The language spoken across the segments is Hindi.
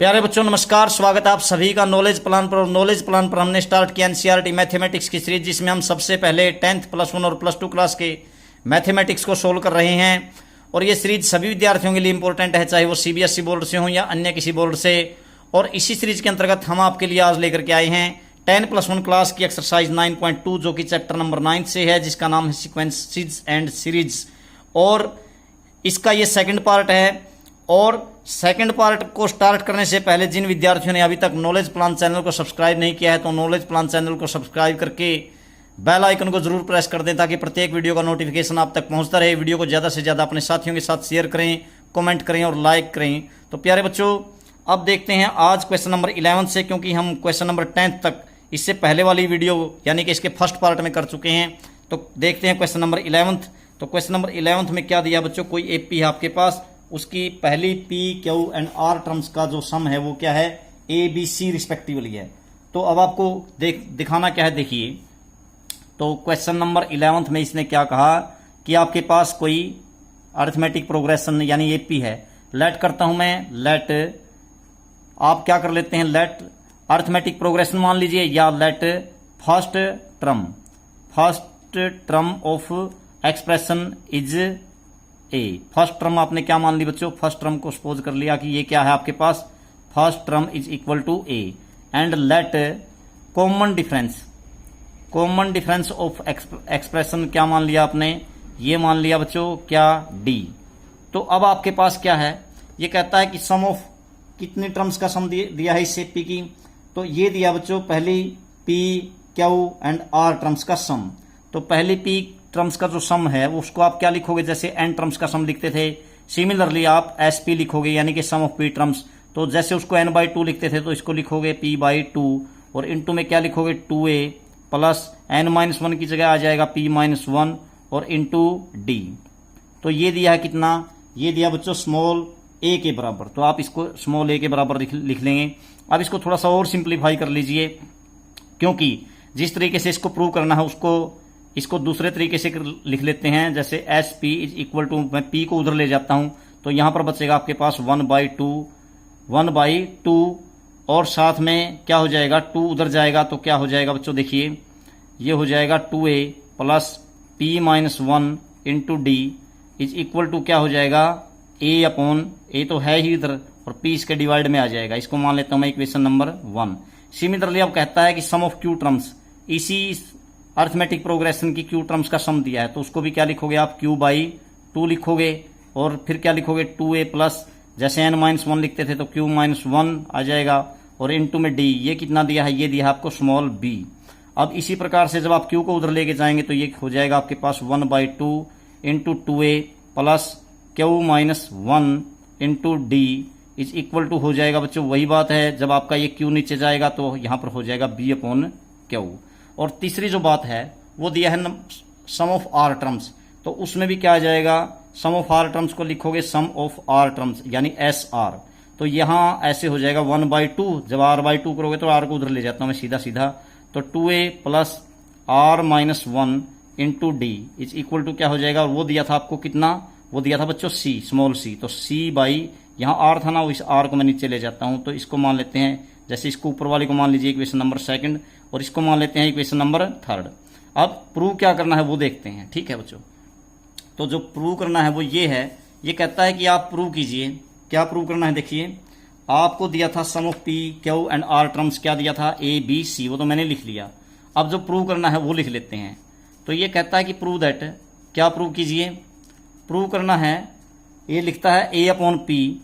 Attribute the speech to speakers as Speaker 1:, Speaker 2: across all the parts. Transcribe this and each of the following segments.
Speaker 1: प्यारे बच्चों नमस्कार, स्वागत है आप सभी का नॉलेज प्लान पर। नॉलेज प्लान पर हमने स्टार्ट किया एनसीईआरटी मैथमेटिक्स की सीरीज, जिसमें हम सबसे पहले 10th +1 और +2 क्लास के मैथमेटिक्स को सोल्व कर रहे हैं। और ये सीरीज सभी विद्यार्थियों के लिए इंपॉर्टेंट है, चाहे वो सीबीएसई बोर्ड से हो या अन्य किसी बोर्ड से। और इसी सीरीज के अंतर्गत हम आपके लिए आज लेकर के आए हैं 10+1 क्लास की एक्सरसाइज 9.2, जो कि चैप्टर नंबर 9 से है, जिसका नाम है सीक्वेंसेस एंड सीरीज। और इसका ये सेकंड पार्ट है। और सेकंड पार्ट को स्टार्ट करने से पहले जिन विद्यार्थियों ने अभी तक नॉलेज प्लान चैनल को सब्सक्राइब नहीं किया है, तो नॉलेज प्लान चैनल को सब्सक्राइब करके बेल आइकन को जरूर प्रेस कर दें, ताकि प्रत्येक वीडियो का नोटिफिकेशन आप तक पहुंचता रहे। वीडियो को ज़्यादा से ज़्यादा अपने साथियों के साथ शेयर करें, कमेंट करें और लाइक करें। तो प्यारे बच्चों, अब देखते हैं आज क्वेश्चन नंबर 11 से, क्योंकि हम क्वेश्चन नंबर 10 तक इससे पहले वाली वीडियो यानी कि इसके फर्स्ट पार्ट में कर चुके हैं। तो देखते हैं क्वेश्चन नंबर 11। तो क्वेश्चन नंबर 11 में क्या दिया बच्चों, कोई एपी है आपके पास, उसकी पहली P Q and R terms का जो सम है वो क्या है, ए बी सी रिस्पेक्टिवली है। तो अब आपको दिखाना क्या है, देखिए। तो क्वेश्चन नंबर 11 में इसने क्या कहा कि आपके पास कोई अरिथमेटिक प्रोग्रेशन यानी एपी है। लेट करता हूं मैं, लेट आप क्या कर लेते हैं, लेट अरिथमेटिक प्रोग्रेशन मान लीजिए, या let first term of expression is a. First term आपने क्या मान ली बच्चों, फर्स्ट टर्म को सपोज कर लिया कि ये क्या है आपके पास, first term is equal to A. And let common difference of expression क्या मान लिया आपने, ये मान लिया बच्चों क्या, डी। तो अब आपके पास क्या है, ये कहता है कि सम ऑफ कितनी टर्म्स का सम दिया है इससे पी की, तो ये दिया बच्चों पहली P Q and R terms का सम। तो पहली पी टर्म्स का जो सम है उसको आप क्या लिखोगे, जैसे एन टर्म्स का सम लिखते थे, सिमिलरली आप एस पी लिखोगे, यानी कि सम ऑफ पी टर्म्स। तो जैसे उसको n/2 लिखते थे, तो इसको लिखोगे p/2, और इनटू में क्या लिखोगे 2a प्लस n-1 की जगह आ जाएगा p-1 और इनटू d। तो ये दिया है कितना, ये दिया बच्चों स्मॉल a के बराबर। तो आप इसको स्मॉल a के बराबर लिख लेंगे। अब इसको थोड़ा सा और सिंप्लीफाई कर लीजिए, क्योंकि जिस तरीके से इसको प्रूव करना है इसको दूसरे तरीके से लिख लेते हैं। जैसे S P is equal to, मैं पी को उधर ले जाता हूं, तो यहां पर बचेगा आपके पास 1/2 और साथ में क्या हो जाएगा, 2 उधर जाएगा, तो क्या हो जाएगा बच्चों, देखिए ये हो जाएगा 2a plus p-1 into D is equal to क्या हो जाएगा, a तो है ही इधर, और p इसके डिवाइड में आ जाएगा। इसको मान लेता हूं मैं इक्वेशन नंबर 1। सिमिलरली अब कहता है कि सम ऑफ क्यू टर्म्स, इसी अरिथमेटिक प्रोग्रेशन की क्यू टर्म्स का सम दिया है, तो उसको भी क्या लिखोगे आप, q/2 लिखोगे, और फिर क्या लिखोगे 2a प्लस, जैसे n-1 लिखते थे तो q-1 आ जाएगा, और इनटू में d, ये कितना दिया है, ये दिया है आपको स्मॉल b। अब इसी प्रकार से जब आप q को उधर लेके जाएंगे तो ये हो जाएगा आपके पास 1/2 into 2a plus q-1 into d is equal to हो जाएगा बच्चों, वही बात है, जब आपका ये q नीचे जाएगा तो यहां पर हो जाएगा b/q। और तीसरी जो बात है वो दिया है सम ऑफ आर टर्म्स, तो उसमें भी क्या आ जाएगा, सम ऑफ आर टर्म्स को लिखोगे सम ऑफ आर टर्म्स यानी एस आर। तो यहां ऐसे हो जाएगा 1/2, जब r/2 करोगे तो r को उधर ले जाता हूं मैं सीधा, तो 2a plus r-1 into D is equal to क्या हो जाएगा, और वो दिया था आपको कितना, वो दिया था बच्चों c, स्मॉल c। तो c/ यहां r था ना, इस r को मैं नीचे ले जाता हूं, तो इसको मान लेते हैं, जैसे इसको ऊपर वाले को मान लीजिए इक्वेशन नंबर 2 और इसको मान लेते हैं इक्वेशन नंबर 3। अब प्रूव क्या करना है वो देखते हैं, ठीक है बच्चों। तो जो प्रूव करना है वो ये है, ये कहता है कि आप प्रूव कीजिए। क्या प्रूव करना है, देखिए आपको दिया था sum of P Q and R terms, क्या दिया था ए बी सी, वो तो मैंने लिख लिया। अब जो प्रूव करना है वो लिख लेते हैं। तो ये कहता है कि प्रूव दैट, क्या प्रूव कीजिए, प्रूव करना है, ये लिखता है a/p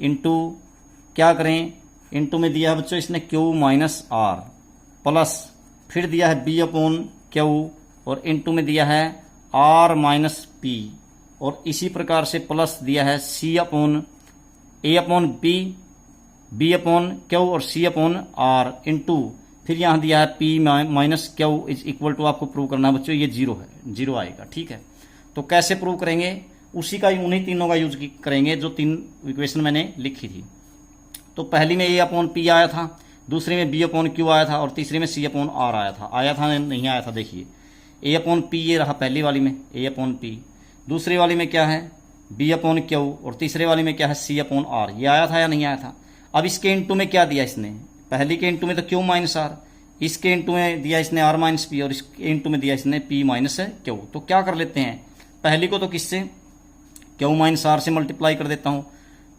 Speaker 1: इंटू क्या करें, इंटू में दिया है बच्चों इसने q-r प्लस, फिर दिया है b/q और इंटू में दिया है r-p, और इसी प्रकार से प्लस दिया है a/b/q और c/r इंटू, फिर यहां दिया है p-q इज इक्वल टू, आपको प्रूव करना है बच्चों ये 0 है, 0 आएगा, ठीक है। तो कैसे प्रूव करेंगे, उसी का उन्हीं तीनों का यूज करेंगे जो 3 इक्वेशन मैंने लिखी थी। तो पहली में a/p आया था, दूसरी में b/q आया था, और तीसरी में c/r आया था नहीं आया था, देखिए a/p ये रहा पहली वाली में a/p, दूसरी वाली में क्या है बी अपॉन क्यू, और तीसरे वाली में क्या है सी अपॉन आर। ये आया था या नहीं आया था? अब इसके इनटू में क्या दिया इसने, पहली के इनटू में तो क्यू माइनस आर, इसके इनटू में दिया इसने आर माइनस पी, और इसके इनटू में दिया इसने पी माइनस क्यू। तो क्या कर लेते हैं, पहली को तो किससे, क्यू माइनस आर से मल्टीप्लाई कर देता हूं।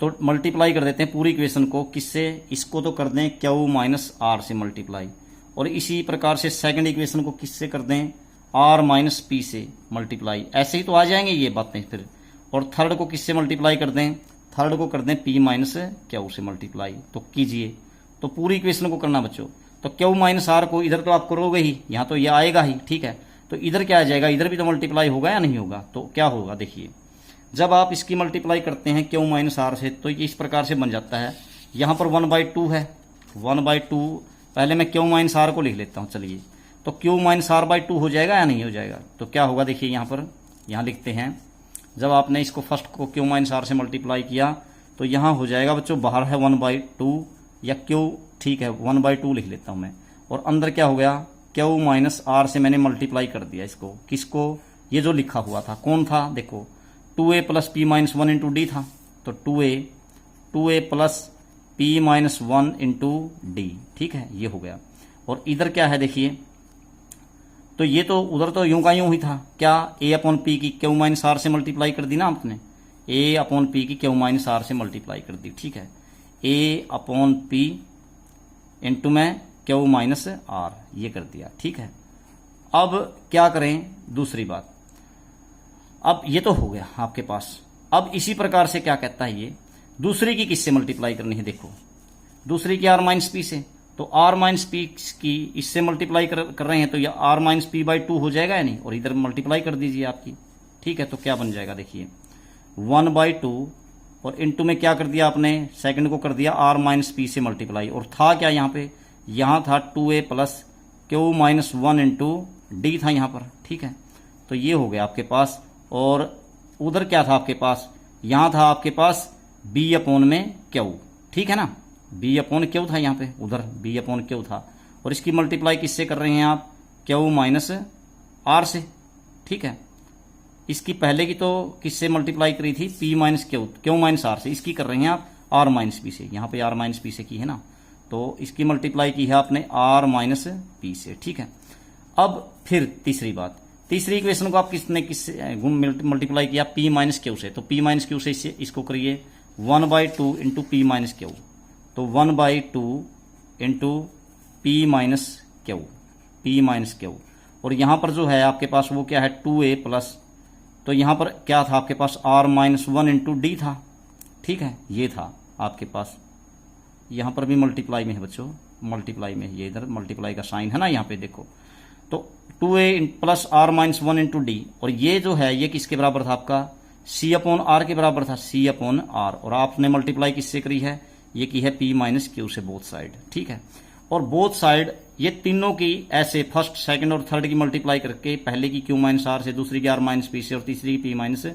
Speaker 1: तो मल्टीप्लाई कर देते हैं पूरी इक्वेशन को किससे, इसको तो कर दें क्यू माइनस आर से मल्टीप्लाई, और इसी प्रकार से सेकंड इक्वेशन को किससे कर दें, आर माइनस पी से मल्टीप्लाई। ऐसे ही तो आ जाएंगे ये बातें फिर। और थर्ड को किससे मल्टीप्लाई कर दें, थर्ड को कर दें पी माइनस क्यू से मल्टीप्लाई। तो कीजिए, तो पूरी इक्वेशन को करना बच्चों। तो क्यू माइनस आर को इधर तो आप करोगे ही, यहां तो ये आएगा ही, ठीक है। तो इधर क्या आ जाएगा, इधर भी तो मल्टीप्लाई होगा या नहीं होगा। तो क्या होगा देखिए, जब आप इसकी मल्टीप्लाई करते हैं क्यू माइनस आर से, तो ये इस प्रकार से बन जाता है। यहां पर 1/2 है, 1/2, पहले मैं क्यू माइनस आर को लिख लेता हूं, चलिए। तो क्यू माइनस आर बाई 2 हो जाएगा या नहीं हो जाएगा। तो क्या होगा देखिए, यहां पर यहां लिखते हैं, जब आपने इसको फर्स्ट को क्यू माइनस आर से मल्टीप्लाई किया तो यहां हो जाएगा बच्चों, बाहर है 1/2 या क्यू, ठीक है 1/2 लिख लेता हूं मैं, और अंदर क्या हो गया, क्यू माइनस आर से मैंने मल्टीप्लाई कर दिया इसको, किसको, ये जो लिखा हुआ था कौन था, देखो 2a plus p minus 1 into D था। तो 2a plus p minus 1 into D, ठीक है, ये हो गया। और इधर क्या है देखिए, तो ये तो उधर तो यूं का यूं ही था, क्या a अपॉन पी की क्यू माइनस आर से मल्टीप्लाई कर दी ना आपने, a अपॉन पी की क्यू माइनस आर से मल्टीप्लाई कर दी, ठीक है, a अपॉन पी इंटू में क्यू माइनस आर, ये कर दिया, ठीक है। अब क्या करें, दूसरी बात, अब ये तो हो गया आपके पास। अब इसी प्रकार से क्या कहता है ये, दूसरी की किससे मल्टीप्लाई करनी है, देखो दूसरी की आर माइनस पी से। तो आर माइनस पी की इससे मल्टीप्लाई कर रहे हैं, तो ये आर माइनस पी बाई 2 हो जाएगा या नहीं, और इधर मल्टीप्लाई कर दीजिए आपकी, ठीक है। तो क्या बन जाएगा देखिए, 1/2, और इनटू में क्या कर दिया आपने, सेकंड को कर दिया आर माइनस पी से मल्टीप्लाई, और था क्या यहाँ पे, यहाँ था 2a plus Q minus 1 into D था यहाँ पर, ठीक है। तो ये हो गया आपके पास। और उधर क्या था आपके पास, यहाँ था आपके पास b अपॉन में क्यू, ठीक है ना, b अपॉन क्यू था यहाँ पे, उधर b अपॉन क्यू था, और इसकी मल्टीप्लाई किससे कर रहे हैं आप, क्यू माइनस आर से, ठीक है। इसकी पहले की तो किससे मल्टीप्लाई करी थी, p minus Q minus R से, इसकी कर रहे हैं आप r माइनस पी से, यहाँ पे r माइनस पी से की है ना, तो इसकी मल्टीप्लाई की है आपने r माइनस पी से, ठीक है। अब फिर तीसरी बात, तीसरी इक्वेशन को आप किससे मल्टीप्लाई किया, p माइनस क्यू से। तो p माइनस क्यू से इसको करिए 1/2 इंटू पी माइनस क्यू, तो 1/2 इंटू पी माइनस क्यू, और यहां पर जो है आपके पास वो क्या है 2a प्लस, तो यहां पर क्या था आपके पास r माइनस 1 इंटू डी था, ठीक है, ये था आपके पास। यहां पर भी मल्टीप्लाई में है बच्चों, मल्टीप्लाई में, ये इधर मल्टीप्लाई का साइन है ना यहाँ पे देखो। तो 2a plus are minus 1 into D, और ये जो है ये किसके बराबर था आपका, c अपॉन आर के बराबर था, c अपॉन आर, और आपने मल्टीप्लाई किससे करी है, ये की है p माइनस क्यू से बोथ साइड, ठीक है। और बोथ साइड ये तीनों की ऐसे फर्स्ट सेकंड और थर्ड की मल्टीप्लाई करके, पहले की क्यू माइनस आर से, दूसरी की आर माइनस पी से, और तीसरी की पी माइनस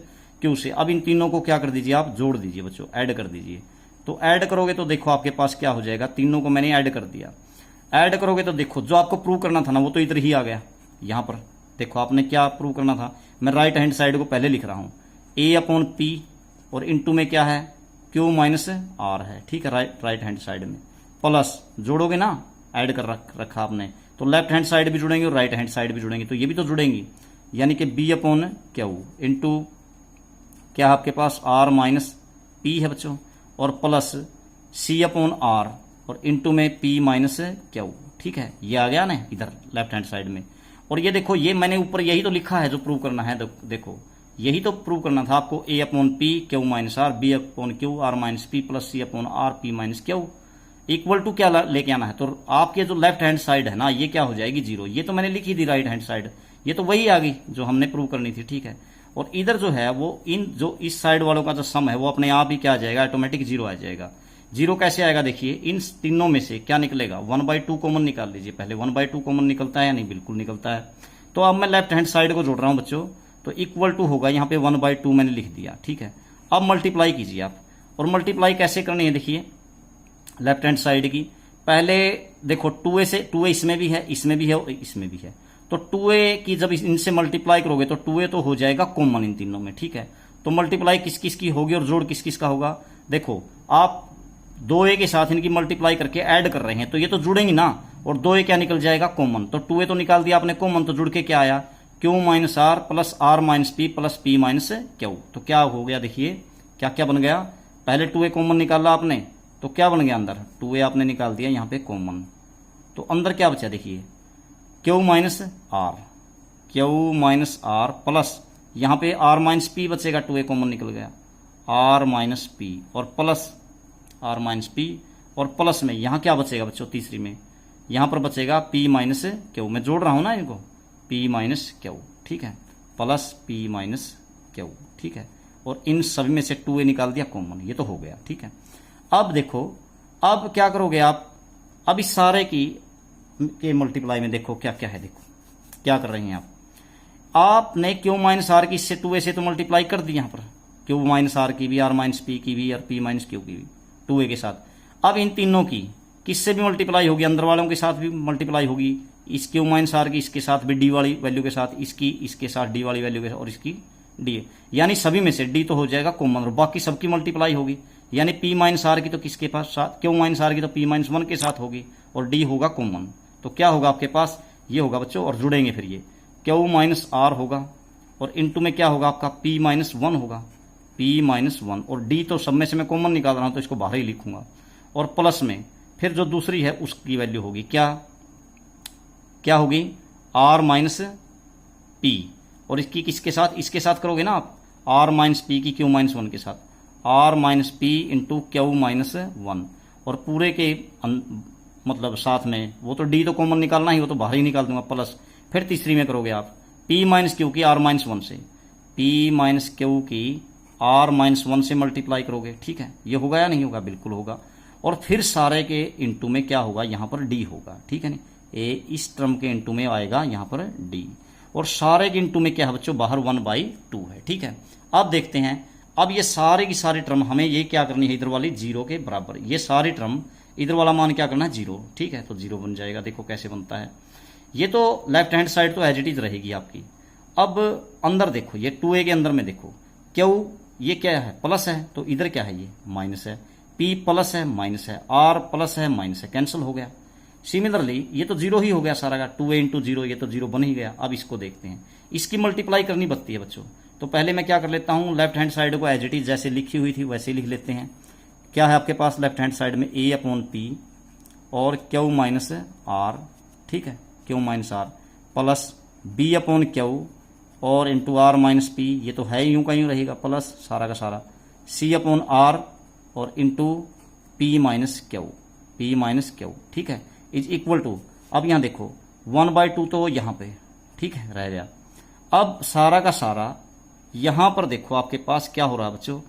Speaker 1: क्यू से। अब इन तीनों को क्या कर दीजिए आप, जोड़ दीजिए बच्चों, ऐड कर दीजिए। तो ऐड करोगे तो देखो आपके पास क्या हो जाएगा, तीनों को मैंने ऐड कर दिया, ऐड करोगे तो देखो जो आपको प्रूव करना था ना वो तो इधर ही आ गया। यहां पर देखो आपने क्या प्रूव करना था, मैं राइट हैंड साइड को पहले लिख रहा हूं, a अपॉन पी, और इनटू में क्या है क्यू माइनस आर है, ठीक है, राइट हैंड साइड में, प्लस जोड़ोगे ना, ऐड कर रखा आपने, तो लेफ्ट हैंड साइड भी जुड़ेंगे और राइट हैंड साइड भी जुड़ेंगे, तो ये भी तो जुड़ेंगी, यानी कि b अपॉन क्यू इंटू क्या आपके पास आर माइनस पी है बच्चों, और प्लस c अपॉन आर, और इनटू में p माइनस क्यू, ठीक है, ये आ गया ना इधर लेफ्ट हैंड साइड में। और ये देखो, ये मैंने ऊपर यही तो लिखा है जो प्रूव करना है, देखो यही तो प्रूव करना था आपको, a upon P Q minus R, b upon Q R minus P, plus c upon R P minus Q, equal to क्या लेके आना है। तो आपके जो लेफ्ट हैंड साइड है ना, ये क्या हो जाएगी 0, ये तो मैंने लिखी थी राइट हैंड साइड, ये तो वही आ गई जो हमने प्रूव करनी थी, ठीक है। और इधर जो है वो इन जो इस साइड वालों का जो सम है वो अपने आप ही क्या आ जाएगा, ऑटोमेटिक 0 आ जाएगा। 0 कैसे आएगा देखिए, इन तीनों में से क्या निकलेगा, 1/2 कॉमन निकाल लीजिए, पहले 1/2 कॉमन निकलता है या नहीं, बिल्कुल निकलता है। तो अब मैं लेफ्ट हैंड साइड को जोड़ रहा हूं बच्चों, तो इक्वल टू होगा, यहाँ पे 1/2 मैंने लिख दिया, ठीक है। अब मल्टीप्लाई कीजिए आप, और मल्टीप्लाई कैसे करनी है देखिए, लेफ्ट हैंड साइड की पहले देखो 2a से, 2a इसमें भी है, इसमें भी है और इसमें भी है, तो 2a की जब इनसे मल्टीप्लाई करोगे तो 2a तो हो जाएगा कॉमन इन तीनों में, ठीक है। तो मल्टीप्लाई किस किस की होगी और जोड़ किस किस का होगा। देखो आप 2a के साथ इनकी मल्टीप्लाई करके ऐड कर रहे हैं तो ये तो जुड़ेंगी ना, और 2a क्या निकल जाएगा कॉमन, तो 2a तो निकाल दिया आपने कॉमन, तो जुड़ के क्या आया q minus r plus are minus P plus p minus q. तो क्या हो गया देखिए क्या क्या बन गया, पहले 2a कॉमन निकाला आपने तो क्या बन गया अंदर 2a आपने निकाल दिया यहाँ पे कॉमन, तो अंदर क्या बचा देखिए q माइनस आर प्लस यहाँ पे r माइनस पी बचेगा, 2a कॉमन निकल गया r माइनस पी और प्लस r माइनस पी और प्लस में यहाँ क्या बचेगा बच्चों तीसरी में, यहाँ पर बचेगा p माइनस क्यू, मैं जोड़ रहा हूँ ना इनको p माइनस क्यू, ठीक है, प्लस p माइनस क्यू, ठीक है, और इन सभी में से 2a निकाल दिया कॉमन, ये तो हो गया, ठीक है। अब देखो अब क्या करोगे आप, अब इस सारे की के मल्टीप्लाई में देखो क्या क्या है, देखो क्या कर रहे हैं आपने q माइनस आर की इससे 2a से तो मल्टीप्लाई कर दी यहाँ पर, q माइनस आर की भी, r माइनस पी की भी और p माइनस क्यू की भी 2a के साथ। अब इन तीनों की किससे भी मल्टीप्लाई होगी, अंदर वालों के साथ भी मल्टीप्लाई होगी, इस q माइनस आर की इसके साथ भी d वाली वैल्यू के साथ, इसकी इसके साथ d वाली वैल्यू के साथ और इसकी d, यानी सभी में से d तो हो जाएगा कॉमन और बाकी सबकी मल्टीप्लाई होगी, यानी p माइनस आर की तो किसके पास साथ, q माइनस आर की तो p माइनस 1 के साथ होगी और d होगा कॉमन, तो क्या होगा आपके पास ये होगा बच्चों, और जुड़ेंगे फिर ये q माइनस आर होगा और इनटू में क्या होगा आपका p माइनस 1 होगा, p माइनस 1 और d तो सब में से मैं कॉमन निकाल रहा हूं तो इसको बाहर ही लिखूंगा, और प्लस में फिर जो दूसरी है उसकी वैल्यू होगी क्या क्या होगी r माइनस पी, और इसकी किसके साथ, इसके साथ करोगे ना आप r माइनस पी की q माइनस 1 के साथ, r minus P into Q minus 1 और पूरे के मतलब साथ में वो तो d तो कॉमन निकालना ही, वो तो बाहर ही निकाल दूंगा, प्लस फिर तीसरी में करोगे आप p माइनस क्यू की r माइनस 1 से, p माइनस क्यू की r माइनस 1 से मल्टीप्लाई करोगे, ठीक है, ये होगा या नहीं होगा, बिल्कुल होगा, और फिर सारे के इंटू में क्या होगा यहाँ पर d होगा, ठीक है नहीं, ए इस टर्म के इंटू में आएगा यहाँ पर d, और सारे के इंटू में क्या है बच्चों बाहर 1/2 है, ठीक है। अब देखते हैं, अब ये सारे की सारी टर्म हमें ये क्या करनी है, इधर वाली 0 के बराबर, ये सारी टर्म इधर वाला मान क्या करना है 0, ठीक है, तो 0 बन जाएगा, देखो कैसे बनता है, ये तो लेफ्ट हैंड साइड तो एज इट इज रहेगी आपकी। अब अंदर देखो ये 2a के अंदर में देखो क्यू ये क्या है प्लस है, तो इधर क्या है ये माइनस है, p प्लस है माइनस है, r प्लस है माइनस है, कैंसिल हो गया। सिमिलरली ये तो 0 ही हो गया सारा का, 2a इंटू 0 ये तो 0 बन ही गया। अब इसको देखते हैं, इसकी मल्टीप्लाई करनी बनती है बच्चों, तो पहले मैं क्या कर लेता हूं, लेफ्ट हैंड साइड को एज इट इज जैसे लिखी हुई थी वैसे लिख लेते हैं। क्या है आपके पास लेफ्ट हैंड साइड में a अपॉन p और q माइनस r, ठीक है, q minus r plus b upon q और इंटू r माइनस p, ये तो है यूं का यूं रहेगा, प्लस सारा का सारा c अपॉन r और इंटू p माइनस क्यू, ठीक है, इज इक्वल टू, अब यहाँ देखो 1/2 तो यहाँ पे, ठीक है, रह गया। अब सारा का सारा यहाँ पर देखो आपके पास क्या हो रहा है बच्चों,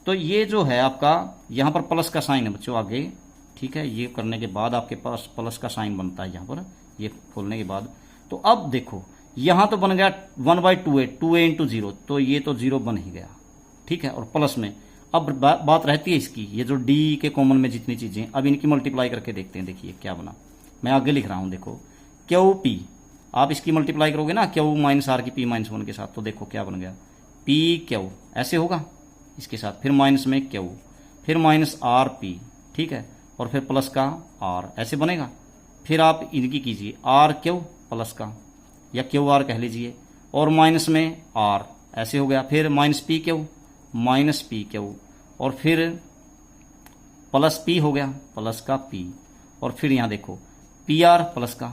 Speaker 1: तो ये जो है आपका यहाँ पर प्लस का साइन है बच्चों आगे, ठीक है, ये करने के बाद आपके पास प्लस का साइन बनता है यहाँ पर, ये खोलने के बाद। तो अब देखो यहाँ तो बन गया 1/2 है, 2a इंटू 0, तो ये तो 0 बन ही गया, ठीक है, और प्लस में अब बात रहती है इसकी, ये जो d के कॉमन में जितनी चीजें, अब इनकी मल्टीप्लाई करके देखते हैं, देखिए क्या बना, मैं आगे लिख रहा हूं, देखो क्यू पी, आप इसकी मल्टीप्लाई करोगे ना क्यू माइनस आर की p माइनस 1 के साथ, तो देखो क्या बन गया p क्यू, ऐसे होगा इसके साथ, फिर माइनस में क्यू, फिर माइनस आर पी, ठीक है, और फिर प्लस का आर, ऐसे बनेगा। फिर आप इनकी कीजिए आर क्यू प्लस का, या क्यू आर कह लीजिए, और माइनस में आर, ऐसे हो गया, फिर माइनस पी क्यू और फिर प्लस पी हो गया, प्लस का पी, और फिर यहाँ देखो पी आर प्लस का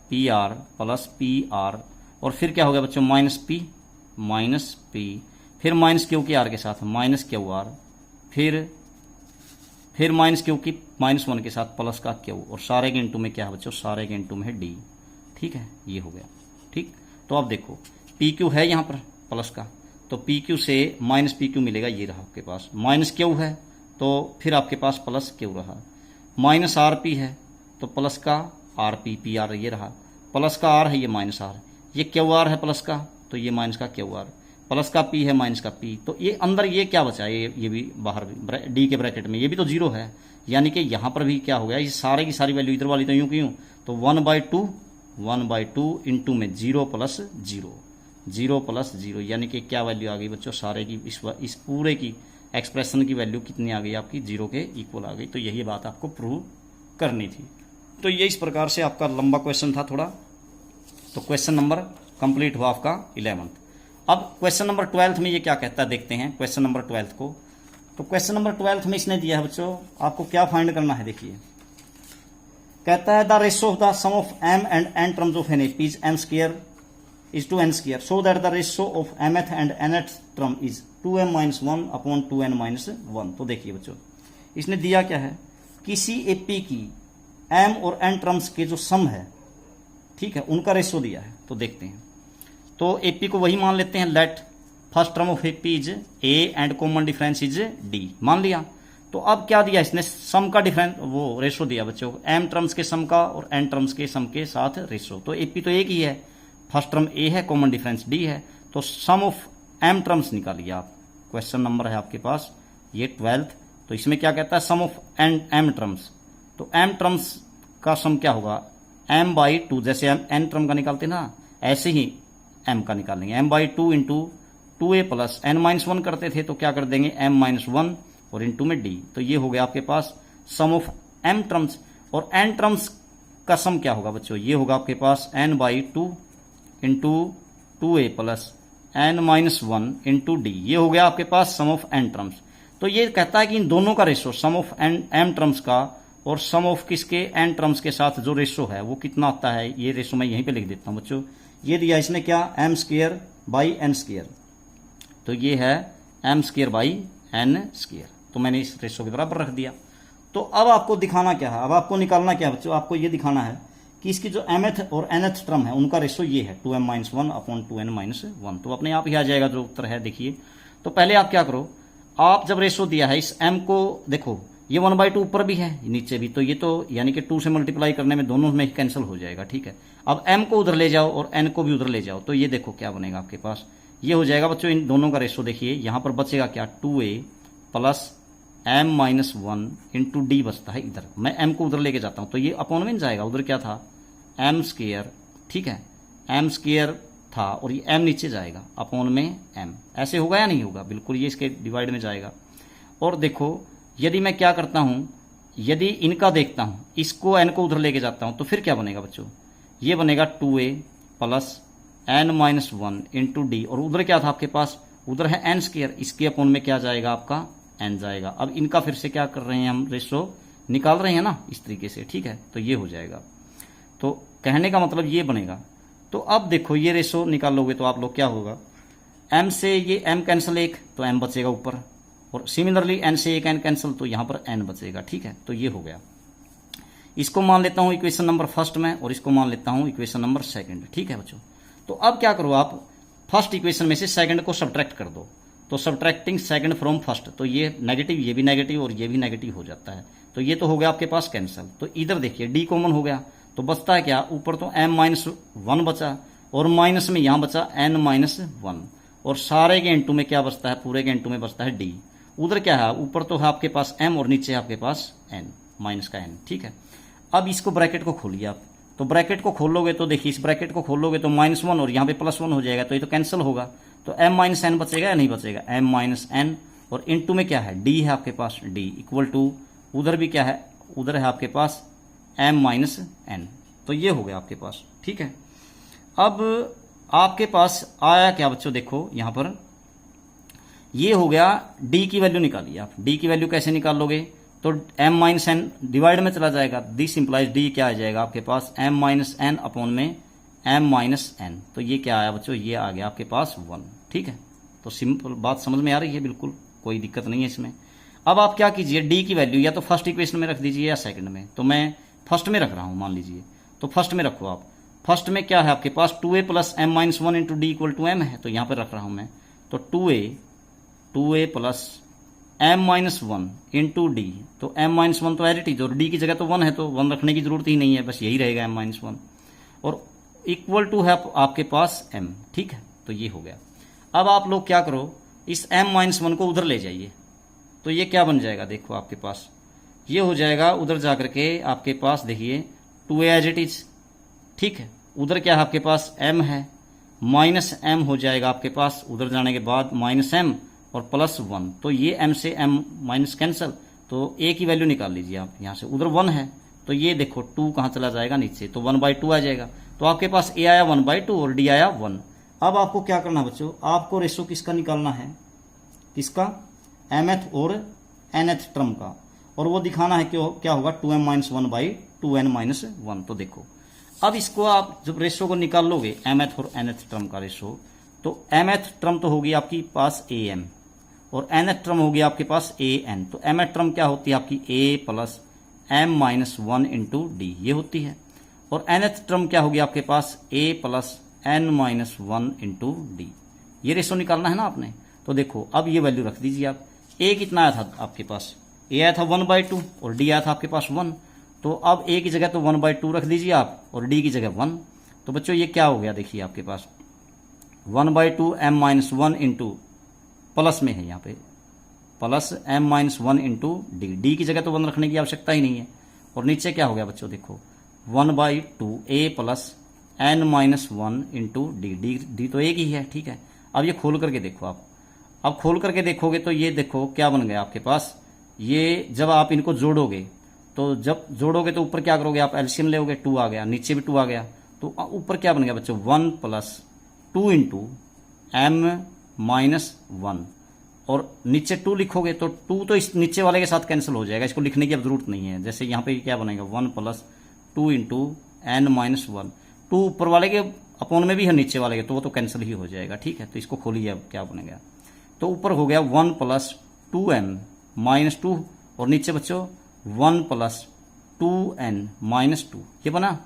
Speaker 1: P R plus P R, और फिर क्या हो गया बच्चों माइनस पी, फिर माइनस क्यू की आर के साथ माइनस क्यू आर, फिर माइनस क्यू की माइनस 1 के साथ प्लस का क्यू, और सारे के इंटू में क्या है बच्चों, सारे के इंटू में है डी, ठीक है, ये हो गया, ठीक। तो अब देखो पी क्यू है यहाँ पर प्लस का, तो पी क्यू से माइनस पी क्यू मिलेगा, ये रहा आपके पास, माइनस क्यू है तो फिर आपके पास प्लस क्यू रहा, माइनस आर पी है तो प्लस का आर पी आर, ये रहा, प्लस का आर है ये माइनस आर, ये क्यू आर है प्लस का, तो ये माइनस का क्यू आर, प्लस का पी है माइनस का पी, तो ये अंदर ये क्या बचा, ये भी बाहर भी डी के ब्रैकेट में, ये भी तो 0 है, यानी कि यहाँ पर भी क्या हो गया, ये सारे की सारी वैल्यू इधर वाली तो यूं की यूं, तो 1/2 इंटू में 0 प्लस 0, 0 प्लस 0, यानी कि क्या वैल्यू आ गई बच्चों, सारे की इस पूरे की एक्सप्रेशन की वैल्यू कितनी आ गई आपकी, 0 के इक्वल आ गई। तो यही बात आपको प्रूव करनी थी। तो ये इस प्रकार से आपका लंबा क्वेश्चन था थोड़ा। तो क्वेश्चन नंबर कंप्लीट हुआ आपका 11th। अब क्वेश्चन नंबर 12th में ये क्या कहता है देखते हैं क्वेश्चन नंबर 12th को। तो क्वेश्चन नंबर 12th में इसने दिया है बच्चों, आपको क्या फाइंड करना है, देखिए कहता है the ratio of the sum of m and n terms of an AP is m square is to n square, so that the ratio of mth and nth term is 2m minus 1 upon 2n minus 1। तो देखिए बच्चों, इसने दिया क्या है, किसी एपी की m और n टर्म्स के जो सम है, ठीक है, उनका रेशो दिया है। तो देखते हैं। तो एपी को वही मान लेते हैं, let first term of AP is a and common difference is d, मान लिया। तो अब क्या दिया इसने, सम का डिफरेंस वो रेशो दिया बच्चों, m टर्म्स के सम का और n टर्म्स के सम के साथ रेशो। तो एपी तो एक ही है, फर्स्ट टर्म ए है, कॉमन डिफरेंस डी है, तो सम ऑफ एम टर्म्स निकालिए आप। क्वेश्चन नंबर है आपके पास ये 12th। तो इसमें क्या कहता है, सम ऑफ एम टर्म्स। तो एम टर्म्स का सम क्या होगा, m बाई 2, जैसे हम n टर्म का निकालते ना, ऐसे ही m का निकालेंगे, m by 2 into 2a plus n minus 1 करते थे, तो क्या कर देंगे m माइनस 1 और इंटू में d। तो ये हो गया आपके पास सम ऑफ m टर्म्स। और n टर्म्स का सम क्या होगा बच्चों, ये होगा आपके पास n by 2 into 2a plus n minus 1 into d. ये हो गया आपके पास सम ऑफ n टर्म्स। तो ये कहता है कि इन दोनों का ratio, sum of m terms का और सम ऑफ किसके n टर्म्स के साथ जो रेशो है वो कितना आता है। ये रेशो मैं यहीं पे लिख देता हूं बच्चों। ये दिया इसने क्या, m square by n square. तो ये है m square by n square. तो मैंने इस रेशो के बराबर रख दिया। तो अब आपको दिखाना क्या है, अब आपको निकालना क्या है बच्चों, आपको ये दिखाना है कि इसकी जो mth और nth टर्म है उनका रेशो ये है 2m minus 1 upon 2n minus 1। तो अपने आप ही आ जाएगा जो उत्तर है। देखिए, तो पहले आप क्या करो, आप जब रेशो दिया है इस m को, देखो ये 1/2 ऊपर भी है नीचे भी, तो ये तो यानी कि 2 से मल्टीप्लाई करने में दोनों में ही कैंसिल हो जाएगा, ठीक है। अब m को उधर ले जाओ और n को भी उधर ले जाओ, तो ये देखो क्या बनेगा आपके पास, ये हो जाएगा बच्चों इन दोनों का रेशो। देखिए यहां पर बचेगा क्या, 2a plus m minus 1 into D बचता है इधर, मैं m को उधर लेके जाता हूं तो ये अपॉन में जाएगा, उधर क्या था m स्क्वायर, ठीक है, m स्क्वायर था और ये m नीचे जाएगा अपॉन में m। ऐसे होगा या नहीं होगा, बिल्कुल ये इसके डिवाइड में जाएगा। और देखो यदि मैं क्या करता हूं, यदि इनका देखता हूं, इसको n को उधर लेके जाता हूं, तो फिर क्या बनेगा बच्चों, ये बनेगा 2a plus n minus 1 into D. और उधर क्या था आपके पास, उधर है n स्क्वायर, इसके अपॉन में क्या जाएगा आपका n जाएगा। अब इनका फिर से क्या कर रहे हैं, हम रेशो निकाल रहे हैं ना इस तरीके से, ठीक है। तो ये हो जाएगा, तो कहने का मतलब ये बनेगा। तो अब देखो ये रेशो निकालोगे तो आप लोग क्या होगा, m से ये m कैंसिल 1 तो m बचेगा ऊपर, और सिमिलरली n से एक n कैंसिल तो यहां पर n बचेगा, ठीक है। तो ये हो गया। इसको मान लेता हूं इक्वेशन नंबर फर्स्ट में और इसको मान लेता हूं इक्वेशन नंबर सेकंड, ठीक है बच्चों। तो अब क्या करो, आप फर्स्ट इक्वेशन में से सेकंड को सब्ट्रैक्ट कर दो। तो सब्ट्रैक्टिंग सेकंड फ्रॉम फर्स्ट, तो ये नेगेटिव, ये भी नेगेटिव और ये भी नेगेटिव हो जाता है। तो ये तो हो गया आपके पास कैंसिल। तो इधर देखिए डी कॉमन हो गया, तो बचता है क्या, ऊपर तो m माइनस 1 बचा और माइनस में यहां बचा n माइनस 1, और सारे के इंटू में क्या बचता है, पूरे के इंटू में बचता है d। उधर क्या है, ऊपर तो है आपके पास m और नीचे है आपके पास n माइनस का n, ठीक है। अब इसको ब्रैकेट को खोलिए आप, तो ब्रैकेट को खोलोगे तो देखिए इस ब्रैकेट को खोलोगे तो -1 और यहाँ पे +1 हो जाएगा, तो ये तो कैंसिल होगा। तो m माइनस n बचेगा या नहीं बचेगा, m माइनस n, और इंटू में क्या है, d है आपके पास, d इक्वल टू उधर भी क्या है, उधर है आपके पास m माइनस n। तो ये हो गया आपके पास, ठीक है। अब आपके पास आया क्या बच्चों, देखो यहां पर ये हो गया, d की वैल्यू निकालिए आप। d की वैल्यू कैसे निकालोगे, तो m माइनस n डिवाइड में चला जाएगा, दिस इंप्लाइज d क्या आ जाएगा आपके पास, m माइनस n अपॉन में m माइनस n। तो ये क्या आया बच्चों, ये आ गया आपके पास 1, ठीक है। तो सिंपल बात समझ में आ रही है, बिल्कुल कोई दिक्कत नहीं है इसमें। अब आप क्या कीजिए, d की वैल्यू या तो फर्स्ट इक्वेशन में रख दीजिए या सेकंड में। तो मैं फर्स्ट में रख रहा हूं, मान लीजिए, तो फर्स्ट में रखो आप। फर्स्ट में क्या है आपके पास, 2a plus m minus 1 into d equal to m है, तो यहां पर रख रहा हूं मैं। तो 2a plus m minus 1 into D, तो m माइनस 1 तो एडिट, और d की जगह तो 1 है, तो 1 रखने की जरूरत ही नहीं है, बस यही रहेगा m माइनस 1, और इक्वल टू है आपके पास m, ठीक है। तो ये हो गया। अब आप लोग क्या करो, इस m माइनस 1 को उधर ले जाइए, तो ये क्या बन जाएगा, देखो आपके पास ये हो जाएगा, उधर जाकर के आपके पास देखिए 2a एज इट इज, ठीक है। उधर क्या है आपके पास m है, माइनस एम हो जाएगा आपके पास, उधर जाने के बाद माइनस एम और प्लस 1, तो ये एम से एम माइनस कैंसिल, तो ए की वैल्यू निकाल लीजिए आप यहाँ से, उधर 1 है तो ये देखो 2 कहाँ चला जाएगा नीचे, तो 1/2 आ जाएगा। तो आपके पास ए आया 1/2 और डी आया 1। अब आपको क्या करना है बच्चों, आपको रेशो किसका निकालना है, किसका, mth और nth टर्म का, और वो दिखाना है कि क्या होगा 2m-1/2n-1। तो देखो अब इसको आप जब रेशो को निकाल लोगे mth और nth टर्म का रेशो, तो mth टर्म तो होगी आपकी पास am और nth टर्म होगी आपके पास an। तो mth टर्म क्या होती है आपकी a plus m-1 into d, ये होती है, और nth टर्म क्या होगी आपके पास a plus n-1 into d. ये रेशो निकालना है ना आपने। तो देखो अब ये वैल्यू रख दीजिए आप, a कितना आया था आपके पास, a आया था 1/2 और d आया था आपके पास 1। तो अब a की जगह तो 1/2 रख दीजिए आप और d की जगह 1। तो बच्चों ये क्या हो गया, देखिए आपके पास 1/2 m-1 इंटू प्लस में है यहाँ पे plus m-1 into D, D की जगह तो 1 रखने की आवश्यकता ही नहीं है। और नीचे क्या हो गया बच्चों, देखो 1/2 a plus n-1 into D, D तो एक ही है, ठीक है। अब ये खोल करके देखो आप, अब खोल करके देखोगे तो ये देखो क्या बन गया आपके पास, ये जब आप इनको जोड़ोगे तो जब जोड़ोगे तो ऊपर क्या करोगे आप, एलसीएम लोगे, 2 आ गया, नीचे भी 2 आ गया, तो ऊपर क्या बन गया बच्चों 1 प्लस 2 इंटू m-1, और नीचे 2 लिखोगे तो 2 तो इस नीचे वाले के साथ कैंसिल हो जाएगा, इसको लिखने की अब जरूरत नहीं है। जैसे यहाँ पे क्या बनेगा 1 प्लस 2 इंटू n-1, 2 ऊपर वाले के अपॉन में भी है नीचे वाले के, तो वो तो कैंसिल ही हो जाएगा, ठीक है। तो इसको खोलिए अब क्या बनेगा, तो ऊपर हो गया 1 प्लस 2m-2 और नीचे बच्चों 1 प्लस 2n-2, ये बना।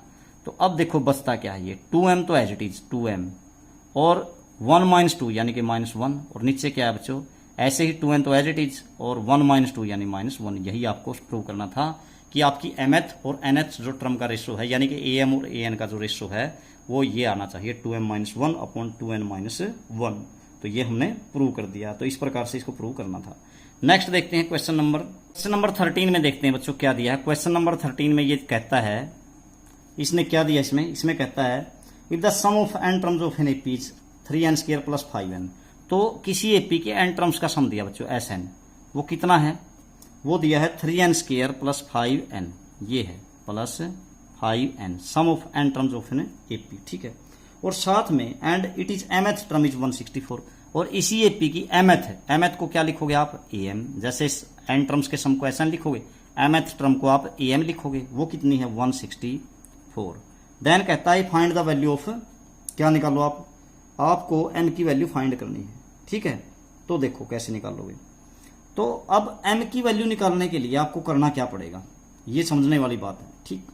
Speaker 1: तो अब देखो बचता क्या है, ये 2m तो एज इट इज 2m और 1-2 यानी कि -1, और नीचे क्या है बच्चों, ऐसे ही 2n तो एज इट इज और 1-2 यानी -1। यही आपको प्रूव करना था कि आपकी mth और nth जो टर्म का रेशो है यानी कि am और an का जो रेशो है वो ये आना चाहिए 2m-1 अपॉन 2n-1। तो ये हमने प्रूव कर दिया। तो इस प्रकार से इसको प्रूव करना था। नेक्स्ट देखते हैं क्वेश्चन नंबर 13 में देखते हैं बच्चों क्या दिया है। क्वेश्चन नंबर 13 में ये कहता है, इसने क्या दिया, इसमें कहता है if the sum of n terms of an AP is 3n² plus 5n। तो किसी एपी के n टर्म्स का सम दिया बच्चों Sn, वो कितना है, वो दिया है 3n² प्लस 5n, ये है plus 5n, sum of n terms of an AP, ठीक है। और साथ में and it is mth term is 164, और इसी एपी की mth को क्या लिखोगे आप am, जैसे n टर्म्स के सम को Sn लिखोगे, mth टर्म को आप am लिखोगे, वो कितनी है 164। देन कहता है फाइंड द वैल्यू ऑफ, क्या निकालो आपको m की वैल्यू फाइंड करनी है, ठीक है। तो देखो कैसे निकालोगे। तो अब m की वैल्यू निकालने के लिए आपको करना क्या पड़ेगा, ये समझने वाली बात है, ठीक।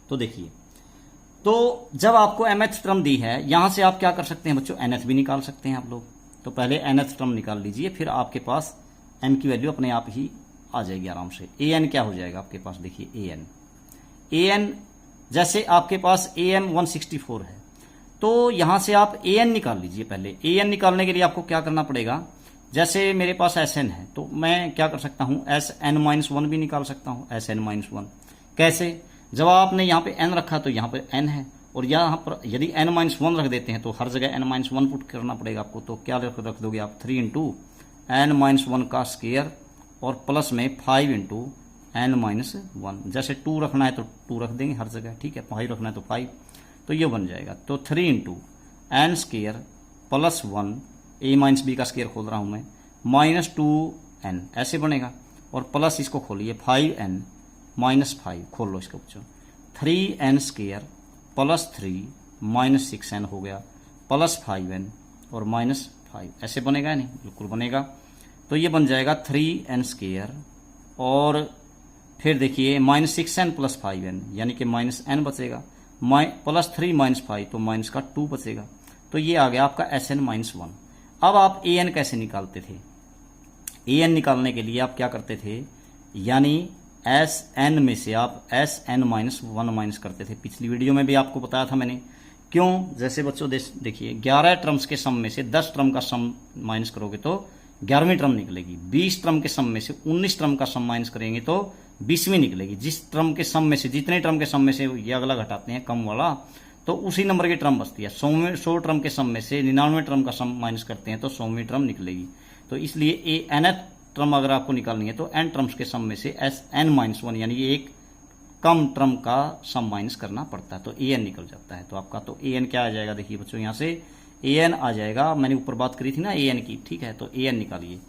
Speaker 1: तो देखिए, तो जब आपको mth टर्म दी है, यहां से आप क्या कर सकते हैं बच्चों, nth भी निकाल सकते हैं आप लोग। तो पहले nth टर्म निकाल लीजिए, फिर आपके पास m की वैल्यू अपने आप ही आ जाएगी आराम से। an क्या हो जाएगा आपके पास, देखिए an जैसे आपके पास am 164 है, तो यहां से आप an निकाल लीजिए। पहले an निकालने के लिए आपको क्या करना पड़ेगा, जैसे मेरे पास Sn है तो मैं क्या कर सकता हूं Sn-1 भी निकाल सकता हूं, Sn-1 कैसे, जब आपने यहाँ पे n रखा तो यहाँ पे n है, और यहाँ पर यदि n-1 रख देते हैं तो हर जगह n-1 पुट करना पड़ेगा आपको। तो क्या रख दोगे आप 3 इंटू n-1 का स्क्वायर और प्लस में 5 इंटू n-1, जैसे 2 रखना है तो 2 रख देंगे हर जगह, ठीक है। 5 रखना है तो 5, तो ये बन जाएगा। तो 3 into n square plus 1 a minus b का स्क्वायर खोल रहा हूं मैं -2n, ऐसे बनेगा, और प्लस इसको खोलिए 5n माइनस 5, खोल लो इसको बच्चों, 3n स्क्वायर प्लस 3 -6n हो गया, प्लस 5n और -5, ऐसे बनेगा नहीं, बिल्कुल बनेगा। तो ये बन जाएगा 3n स्क्वायर और फिर देखिए -6n प्लस 5n यानी कि -n बचेगा, प्लस 3 -5 तो माइनस का 2 बचेगा। तो ये आ गया आपका Sn-1। अब आप an कैसे निकालते थे, an निकालने के लिए आप क्या करते थे, यानी Sn में से आप Sn-1 माइनस करते थे। पिछली वीडियो में भी आपको बताया था मैंने, क्यों, जैसे बच्चों देखिए 11 टर्म्स के सम में से 10 टर्म का सम माइनस करोगे तो 11वीं टर्म निकलेगी, 20 टर्म के सम में से 19 टर्म का सम माइनस करेंगे तो 20वीं निकलेगी। जिस टर्म के सम में से, जितने टर्म के सम में से ये अगला घटाते हैं कम वाला, तो उसी नंबर की टर्म बचती है। 100 टर्म के सम में से 99 टर्म का सम माइनस करते हैं तो 100वीं टर्म निकलेगी। तो इसलिए ए nth टर्म अगर आपको निकालनी है तो n टर्म्स के सम में से n-1 यानी ये एक कम टर्म का सम माइनस करना पड़ता है, तो an निकल जाता है। तो आपका तो an क्या आ जाएगा, देखिए बच्चों यहाँ से an आ जाएगा, मैंने ऊपर बात करी थी ना an की, ठीक है। तो an निकालिए,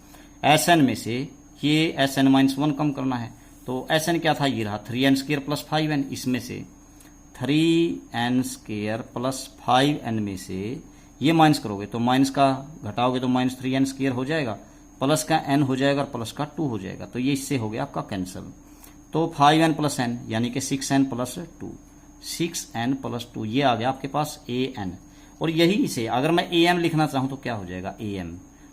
Speaker 1: Sn में से ये Sn-1 कम करना है, तो Sn क्या था, ये रहा 3n² प्लस 5n, इसमें से 3n² प्लस 5n में से ये माइनस करोगे तो माइनस का घटाओगे तो माइनस 3n² हो जाएगा, प्लस का n हो जाएगा और प्लस का 2 हो जाएगा, तो ये इससे हो गया आपका कैंसिल। तो 5n प्लस n यानी कि 6n प्लस 2, 6n प्लस 2 ये आ गया आपके पास an। और यही से अगर मैं am लिखना चाहूँ तो क्या हो जाएगा am,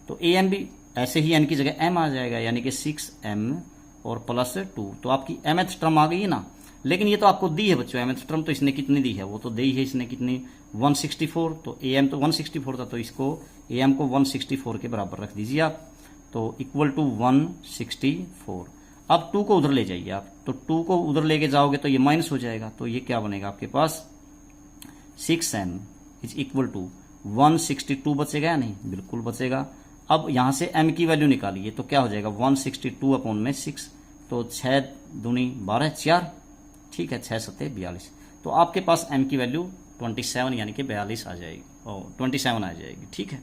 Speaker 1: तो am भी ऐसे ही n की जगह m आ जाएगा, यानी कि 6m और प्लस 2। तो आपकी mth टर्म आ गई है ना। लेकिन ये तो आपको दी है बच्चों mth टर्म, तो इसने कितनी दी है, वो तो दी है इसने कितनी 164, तो am तो 164 था, तो इसको am को 164 के बराबर रख दीजिए आप, तो इक्वल टू 164। अब 2 को उधर ले जाइए आप, तो 2 को उधर लेके जाओगे तो ये माइनस हो जाएगा, तो ये क्या बनेगा आपके पास 6m इज इक्वल टू 162 बचेगा या नहीं, बिल्कुल बचेगा। अब यहां से m की वैल्यू निकालिए तो क्या हो जाएगा 162 अपॉन में 6, तो 6 दूनी 12 4, ठीक है, 6 7 42, तो आपके पास m की वैल्यू 27 यानी कि 42 आ जाएगी, और 27 आ जाएगी, ठीक है।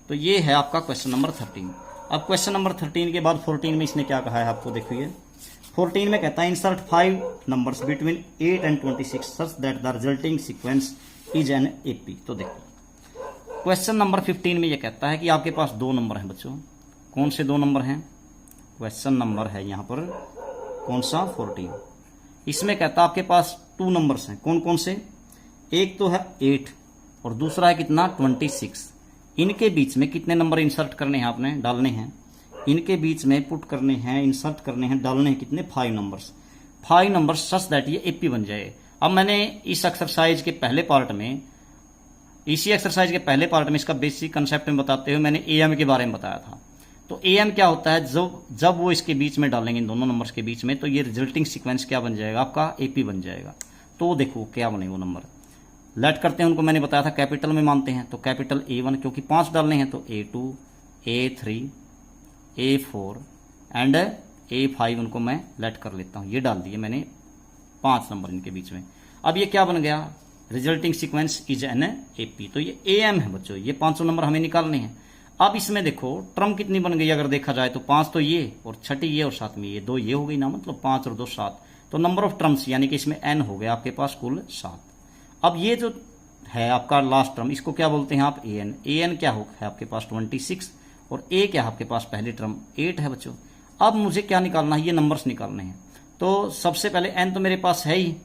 Speaker 1: तो ये है आपका क्वेश्चन नंबर 13। अब क्वेश्चन नंबर 13 के बाद 14 में इसने क्या कहा है आपको देखिए, 14 में कहता है insert 5 numbers between 8 and 26 such that the resulting sequence is an AP. तो देखो क्वेश्चन नंबर 15 में ये कहता है कि आपके पास 2 नंबर हैं बच्चों, कौन से 2 नंबर हैं, क्वेश्चन नंबर है यहाँ पर कौन सा 14, इसमें कहता है आपके पास 2 नंबर्स हैं, कौन कौन से, एक तो है 8 और दूसरा है कितना 26। इनके बीच में कितने नंबर इंसर्ट करने हैं आपने, डालने हैं, इनके बीच में पुट करने हैं, इंसर्ट करने हैं, डालने हैं कितने 5 नंबर्स, 5 नंबर्स सच दैट ये एपी बन जाए। अब मैंने इस एक्सरसाइज के पहले पार्ट में, इसी एक्सरसाइज के पहले पार्ट में इसका बेसिक कंसेप्ट में बताते हुए मैंने एएम के बारे में बताया था। तो एएम क्या होता है, जब वो इसके बीच में डालेंगे, इन दोनों नंबर्स के बीच में, तो ये रिजल्टिंग सीक्वेंस क्या बन जाएगा आपका एपी बन जाएगा। तो देखो क्या बने वो नंबर, लेट करते हैं उनको, मैंने बताया था कैपिटल में मानते हैं, तो कैपिटल A1 क्योंकि 5 डालने हैं, तो A2 A3 A4 and A5 उनको मैं लेट कर लेता हूं, ये डाल दिए मैंने 5 नंबर इनके बीच में। अब ये क्या बन गया, resulting sequence is an AP, तो ये एएम है बच्चों, ये 500 नंबर हमें निकालने हैं। अब इसमें देखो टर्म कितनी बन गई अगर देखा जाए तो 5 तो ये और 6 ये और 7 में ये 2 ये हो गई ना, मतलब 5 और 2 7, तो नंबर ऑफ टर्म्स यानी कि इसमें n हो गया आपके पास कुल 7। अब ये जो है आपका लास्ट टर्म, इसको क्या बोलते हैं आप an, an क्या हो है आपके पास 26 और a क्या है आपके पास पहली टर्म 8 है बच्चों। अब मुझे क्या निकालना है, ये नंबर्स निकालने हैं, तो सबसे पहले n तो मेरे पास है ही,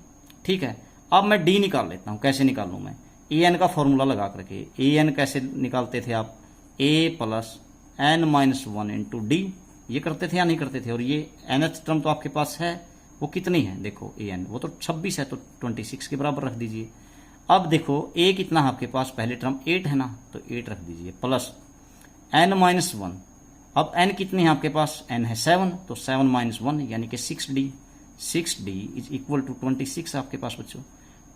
Speaker 1: ठीक है। अब मैं d निकाल लेता हूं, कैसे निकालूं मैं, an का फॉर्मूला लगा करके, an कैसे निकालते थे आप, a plus n-1 into d, ये करते थे या नहीं करते थे। और ये nth टर्म तो आपके पास है, वो कितनी है देखो an, वो तो 26 है, तो 26 के बराबर रख दीजिए। अब देखो a कितना है आपके पास, पहले टर्म 8 है ना, तो 8 रख दीजिए, प्लस n-1, अब n कितनी है आपके पास, n है 7, तो 7-1 यानी कि 6d, 6d is equal to 26 आपके पास बच्चों।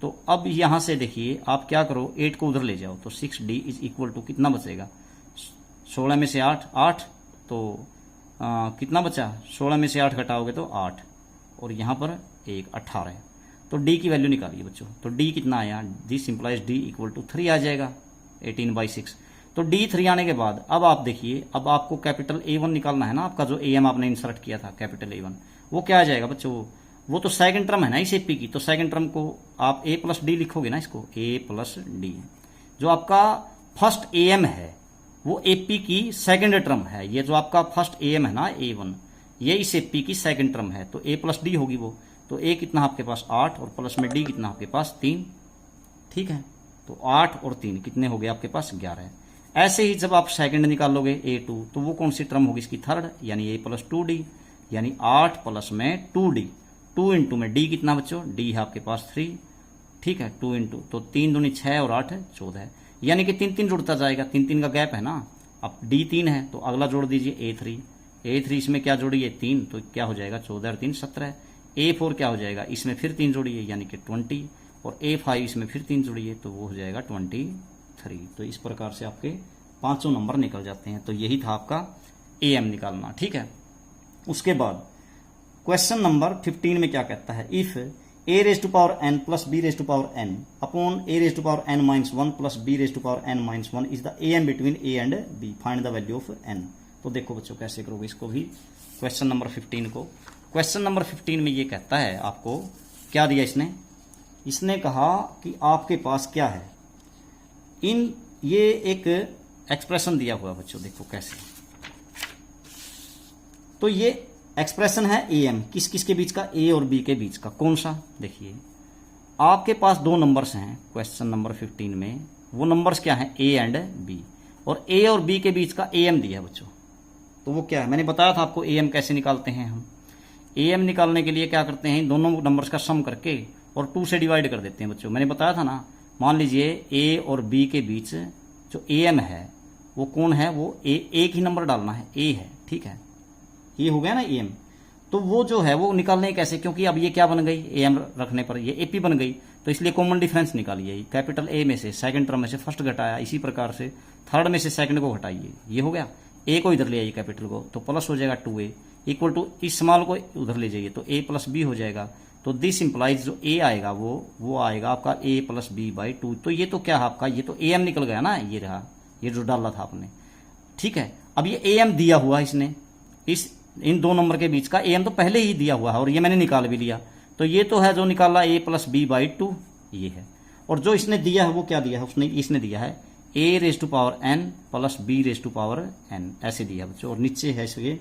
Speaker 1: तो अब यहां से देखिए आप क्या करो, 8 को उधर ले जाओ, तो 6d इज इक्वल टू कितना बचेगा, 16 में से 8 8, तो कितना बचा, 16 में से 8 घटाओगे तो 8, और यहाँ पर 1 18, तो d की वैल्यू निकालिए बच्चों। तो d कितना आया, this implies d equal to 3 आ जाएगा, 18/6। तो d 3 आने के बाद अब आप देखिए, अब आपको कैपिटल A1 निकालना है ना, आपका जो am आपने इंसर्ट किया था कैपिटल A1, वो क्या आ जाएगा बच्चों, वो तो सेकंड टर्म है ना इस एपी की, तो सेकंड टर्म को आप a प्लस डी लिखोगे ना, इसको a प्लस डी। जो आपका फर्स्ट am है वो एपी की सेकंड टर्म है, ये जो आपका फर्स्ट am है ना A1, ये इस एपी की सेकंड टर्म है, तो a प्लस डी होगी वो। तो a कितना आपके पास 8 और प्लस में d कितना आपके पास 3, ठीक है। तो 8 और 3 कितने हो गए आपके पास 11। ऐसे ही जब आप सेकंड निकालोगे A2, तो वो कौन सी टर्म होगी इसकी थर्ड, यानी a प्लस 2d, यानी 8 प्लस में 2d, 2 इंटू में d कितना बच्चों, d है आपके पास 3, ठीक है, 2 इंटू, तो 3 दूनी 6 और 8 है 14, यानी कि 3 3 जुड़ता जाएगा, 3 3 का गैप है ना। अब d 3 है तो अगला जोड़ दीजिए A3, A3 इसमें क्या जोड़िए 3, तो क्या हो जाएगा 14 और 3 17, A4 क्या हो जाएगा, इसमें फिर 3 जोड़िए यानी कि 20, और A5 इसमें फिर 3 जोड़िए तो वो हो जाएगा 23। तो इस प्रकार से आपके 500 नंबर निकल जाते हैं। तो यही था आपका AM निकालना, ठीक है। उसके बाद क्वेश्चन नंबर 15 में क्या कहता है, if a raise to power n plus b raise to power n upon a raise to power n minus 1 plus b raise to power n minus 1 is the AM between a and b, find the value of n। तो देखो बच्चों कैसे करोगे इसको भी, क्वेश्चन नंबर 15 को। क्वेश्चन नंबर 15 में ये कहता है आपको, क्या दिया इसने कहा कि आपके पास क्या है, ये एक एक्सप्रेशन दिया हुआ बच्चों, देखो कैसे। तो ये एक्सप्रेशन है AM, किस किस के बीच का, A और B के बीच का। कौन सा, देखिए आपके पास दो नंबर्स हैं क्वेश्चन नंबर 15 में, वो नंबर्स क्या हैं, A एंड B, और A और B के बीच का AM दिया है बच्चों। तो वो क्या है, मैंने बताया था आपको AM कैसे निकालते हैं हम। AM निकालने के लिए क्या करते हैं, दोनों नंबर्स का सम करके और 2 से डिवाइड कर देते हैं बच्चों। मैंने बताया था ना, मान लीजिए A और B के बीच जो AM है वो कौन है, वो एक ही नंबर डालना है, A है, ठीक है। ये हो गया ना AM। तो वो जो है वो निकालने कैसे, क्योंकि अब ये क्या बन गई, AM रखने पर ये AP बन गई, तो इसलिए कॉमन डिफरेंस निकालिए। कैपिटल A में से सेकंड टर्म में से फर्स्ट घटाया, इसी प्रकार से थर्ड में से सेकंड को घटाइए, ये हो गया। A को इधर ले आइए कैपिटल को, तो प्लस हो जाएगा 2A इक्वल टू इस स्मॉल को उधर ले जाइए तो A प्लस B हो जाएगा। तो दिस इंप्लाइज जो A आएगा वो आएगा आपका A प्लस B बाई 2। तो ये तो क्या है आपका, ये तो AM निकल गया ना, ये रहा, ये जो डाला था आपने, ठीक है। अब ये AM दिया हुआ इसने, इन दो नंबर के बीच का AM तो पहले ही दिया हुआ है और ये मैंने निकाल भी लिया। तो ये तो है जो निकाला A प्लस B बाई 2, ये है। और जो इसने दिया है वो क्या दिया है, इसने दिया है A raise to power n plus B raise to power n, ऐसे दिया बच्चों। और नीचे है इसके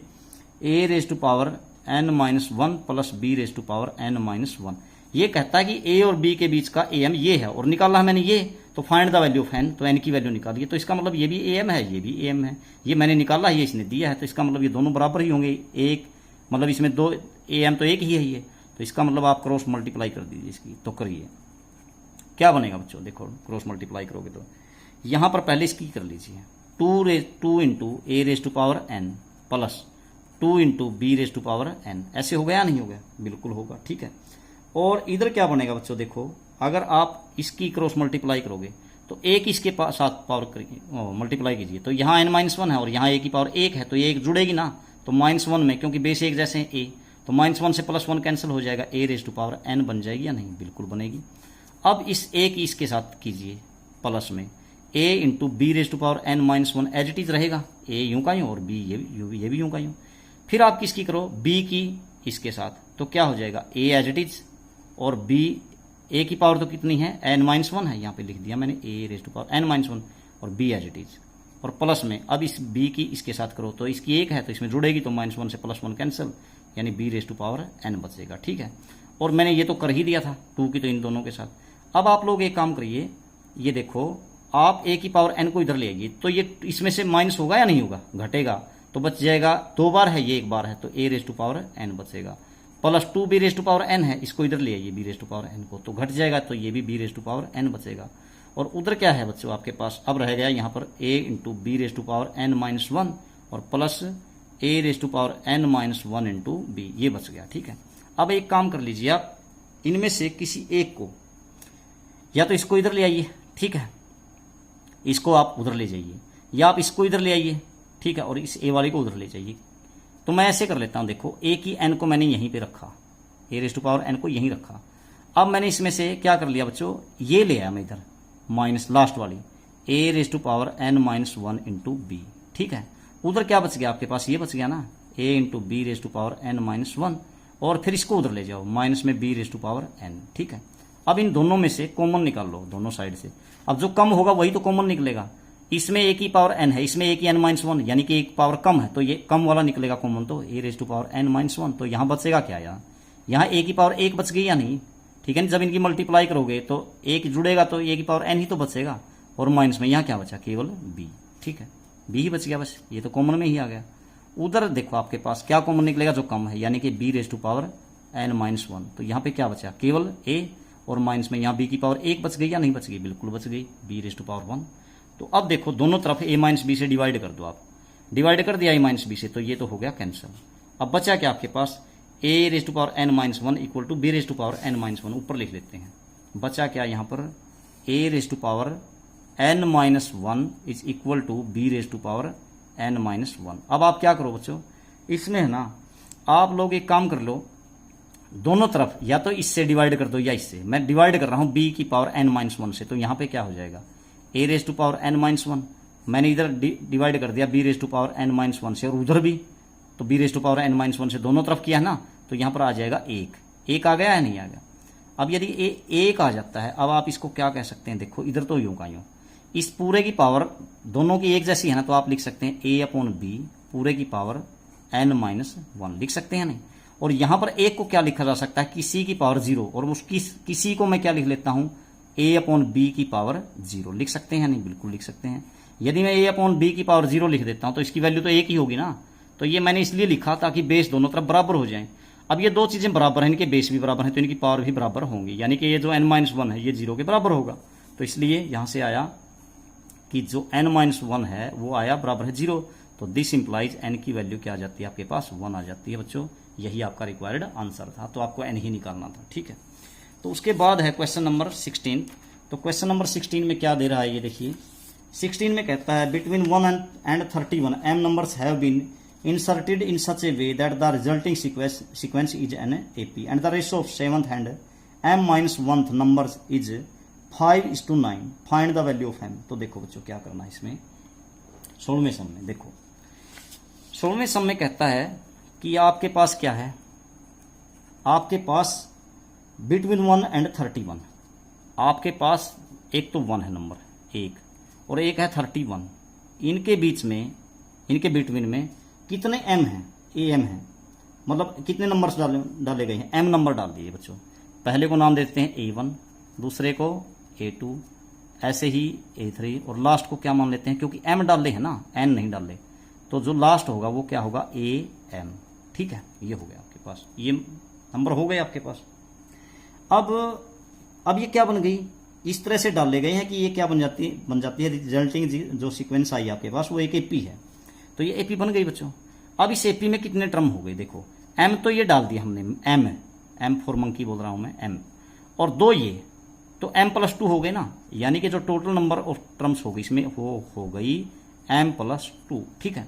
Speaker 1: A raise to power n minus 1 plus B raise to power n minus 1। ये कहता है कि A और B के बीच का AM ये है, और निकाला है मैंने ये, तो find the value of n, तो n की वैल्यू निकालिए। तो इसका मतलब ये भी AM है, ये भी AM है, ये मैंने निकाला, ये इसने दिया है, तो इसका मतलब ये दोनों बराबर ही होंगे। एक मतलब इसमें दो AM तो एक ही है ये, तो इसका मतलब आप क्रॉस मल्टीप्लाई कर दीजिए इसकी। तो करिए, क्या बनेगा बच्चों, देखो क्रॉस मल्टीप्लाई करोगे तो यहां पर पहले इसकी कर लीजिए, 2 into A raise to power n plus 2 into B raise to power n, ऐसे हो गया नहीं हो गया, बिल्कुल होगा, ठीक है। और इधर क्या बनेगा बच्चों, देखो अगर आप इसकी क्रॉस मल्टीप्लाई करोगे तो एक इसके साथ पावर मल्टीप्लाई कीजिए, तो यहाँ n-1 है और यहाँ A की पावर 1 है, तो ये एक जुड़ेगी ना, तो -1 में क्योंकि बेस एक जैसे हैं A, तो -1 से +1 कैंसिल हो जाएगा, A raise to power n बन जाएगी या नहीं, बिल्कुल बनेगी। अब इस A की इसके साथ कीजिए प्लस में A into B raise to power n-1 as it is रहेगा, A यूं का यूं और B ये भी यूं का यूं। फिर आप किसकी करो, B की इसके साथ, तो क्या हो जाएगा A एज इट इज, और B A की पावर तो कितनी है, n-1 है, यहाँ पे लिख दिया मैंने A raise to power n-1 और B एज इट इज, और प्लस में अब इस B की इसके साथ करो, तो इसकी 1 है तो इसमें जुड़ेगी, तो -1 से +1 कैंसिल, यानी B raise to power n बचेगा, ठीक है। और मैंने ये तो कर ही दिया था 2 की, तो इन दोनों के साथ। अब आप लोग एक काम करिए, ये देखो आप A की पावर n को इधर ले आइए, तो ये इसमें से माइनस होगा या नहीं होगा, घटेगा, तो बच जाएगा, 2 बार है ये, 1 बार है, तो A raise to power n बचेगा, plus 2 B raise to power n है, इसको इधर ले आइए B raise to power n को, तो घट जाएगा, तो ये भी B raise to power n बचेगा। और उधर क्या है बच्चों आपके पास, अब रह गया यहाँ पर A into B raise to power n-1 और plus A raise to power n-1 into B, ये बच गया, ठीक है। अब एक काम कर लीजिए आप, इनमें से किसी एक को, या तो इसको इधर ले आइए, ठीक है, इसको आप उधर ले जाइए, या आप इसको इधर ले आइए, ठीक है, और इस A वाले को उधर ले जाइए। तो मैं ऐसे कर लेता हूं, देखो A की n को मैंने यहीं पे रखा, A raise to power n को यहीं रखा। अब मैंने इसमें से क्या कर लिया बच्चों, ये ले आया मैं इधर, माइनस लास्ट वाली A raise to power n-1 into B, ठीक है। उधर क्या बच गया आपके पास, ये बच गया ना, A into B raise to power n-1, और फिर इसको उधर ले जाओ, माइनस में B raise to power n, ठीक है। अब इन दोनों में से कॉमन निकाल लो, दोनों साइड से। अब जो कम होगा वही तो कॉमन निकलेगा, इसमें A की पावर n है, इसमें A की n-1, यानी कि एक पावर कम है, तो ये कम वाला निकलेगा कॉमन, तो A raise to power n-1। तो यहाँ बचेगा क्या, यहाँ A की पावर 1 बच गई या नहीं, ठीक है। जब इनकी मल्टीप्लाई करोगे तो 1 जुड़ेगा, तो A की पावर n ही तो बचेगा, और माइनस में यहाँ क्या बचा, केवल B, ठीक है, B ही बच गया बस, ये तो कॉमन में ही आ गया। उधर देखो आपके पास क्या कॉमन निकलेगा, जो कम है, यानी कि B raise to power n-1, तो यहाँ पे क्या बचा, केवल A, और माइनस में यहाँ B की पावर 1 बच गई या नहीं बच गई, बिल्कुल बच गई, B रेज टू पावर 1। तो अब देखो दोनों तरफ A माइनस B से डिवाइड कर दो, आप डिवाइड कर दिया A माइनस B से, तो ये तो हो गया कैंसिल। अब बचा क्या आपके पास, A raise to power n-1 equal to B raise to power n-1, ऊपर लिख लेते हैं, बचा क्या यहाँ पर, a raise to power n-1 is equal to b raise to power n-1। अब आप क्या करो बच्चों, इसमें है ना आप लोग एक काम कर लो, दोनों तरफ या तो इससे डिवाइड कर दो या इससे। मैं डिवाइड कर रहा हूं b की पावर n-1 से, तो यहां पे क्या हो जाएगा a raise to power n-1, मैंने इधर डिवाइड कर दिया b raise to power n-1 से, और उधर भी तो b raise to power n-1 से दोनों तरफ किया है ना, तो यहां पर आ जाएगा 1 आ गया है, नहीं आ गया। अब यदि a 1 आ जाता है, अब आप इसको क्या कह सकते हैं, देखो इधर तो यूं का यूं, इस पूरे की पावर दोनों की एक जैसी है ना, तो आप लिख सकते हैं a/b पूरे की पावर n-1 लिख सकते हैं नहीं। और यहां पर एक को क्या लिखा जा सकता है, किसी की पावर 0, और उस किसी को मैं क्या लिख लेता हूं, a/b की पावर 0 लिख सकते हैं नहीं, बिल्कुल लिख सकते हैं। यदि मैं a/b की पावर 0 लिख देता हूं तो इसकी वैल्यू तो 1 ही होगी ना, तो ये मैंने इसलिए लिखा ताकि बेस दोनों तरफ बराबर हो जाए। अब ये दो चीजें बराबर हैं, इनके बेस भी बराबर हैं, तो इनकी पावर भी बराबर होंगी, यानी कि ये जो n-1 है ये 0 के बराबर होगा। तो इसलिए यहां से आया कि जो n-1 है वो आया बराबर है 0, तो दिस इंप्लाइज n की वैल्यू क्या आ जाती है आपके पास, 1 आ जाती है बच्चों। यही आपका रिक्वायर्ड आंसर था, तो आपको n ही निकालना था, ठीक है। तो उसके बाद है क्वेश्चन नंबर 16। तो क्वेश्चन नंबर 16 में क्या दे रहा है ये देखिए, 16 में कहता है between 1 and 31 m numbers have been inserted in such a way that the resulting sequence is an AP and the ratio of 7th and m-1th numbers is 5:9, find the value of m। तो देखो बच्चों क्या करना है इसमें, 16वें सम में देखो, 16वें सम में कहता है कि आपके पास क्या है, आपके पास बिटवीन 1 and 31 आपके पास एक तो 1 है नंबर एक, और एक है 31, इनके बीच में, इनके बिटवीन में कितने m हैं, am है, मतलब कितने नंबर्स डाले गए हैं, m नंबर डाल दिए बच्चों। पहले को नाम देते हैं a1, दूसरे को a2, ऐसे ही a3, और लास्ट को क्या मान लेते हैं, क्योंकि m डाले हैं ना, n नहीं डाले, तो जो लास्ट होगा वो क्या होगा, am। ठीक है, ये हो गया आपके पास, ये नंबर हो गए आपके पास। अब ये क्या बन गई, इस तरह से डाले गए हैं कि ये क्या बन जाती है रिजल्टिंग जो सीक्वेंस आई आपके पास वो एक एपी है, तो ये एपी बन गई बच्चों। अब इस एपी में कितने टर्म हो गए, देखो m तो ये डाल दिया हमने, m फॉर मंकी बोल रहा हूं मैं, m, और 2 ये, तो m+2 हो गए ना, यानी कि जो टोटल नंबर ऑफ टर्म्स हो गई इसमें वो हो गई m+2। ठीक है,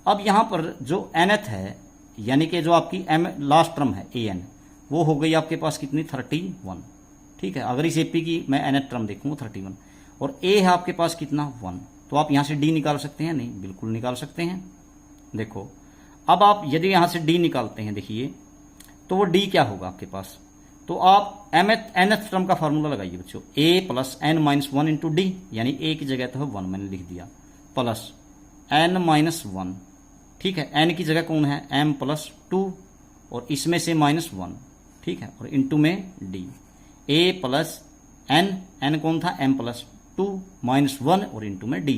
Speaker 1: अब यहां पर जो nth है, यानी कि जो आपकी m लास्ट टर्म है an, वो हो गई आपके पास कितनी, 31। ठीक है, अगर इस एपी की मैं nth टर्म देखूँ 31, और a है आपके पास कितना, 1, तो आप यहां से d निकाल सकते हैं, नहीं बिल्कुल निकाल सकते हैं। देखो अब आप यदि यहां से d निकालते हैं, देखिए तो वो d क्या होगा आपके पास, तो आप nth टर्म का फार्मूला लगाइए बच्चों, a plus n-1 into D, यानी a की जगह तो 1 मैंने लिख दिया, प्लस n-1, ठीक है, n की जगह कौन है, m+2, और इसमें से -1, ठीक है, और इंटू में d, a प्लस n कौन था, m+2 -1 और इंटू में d,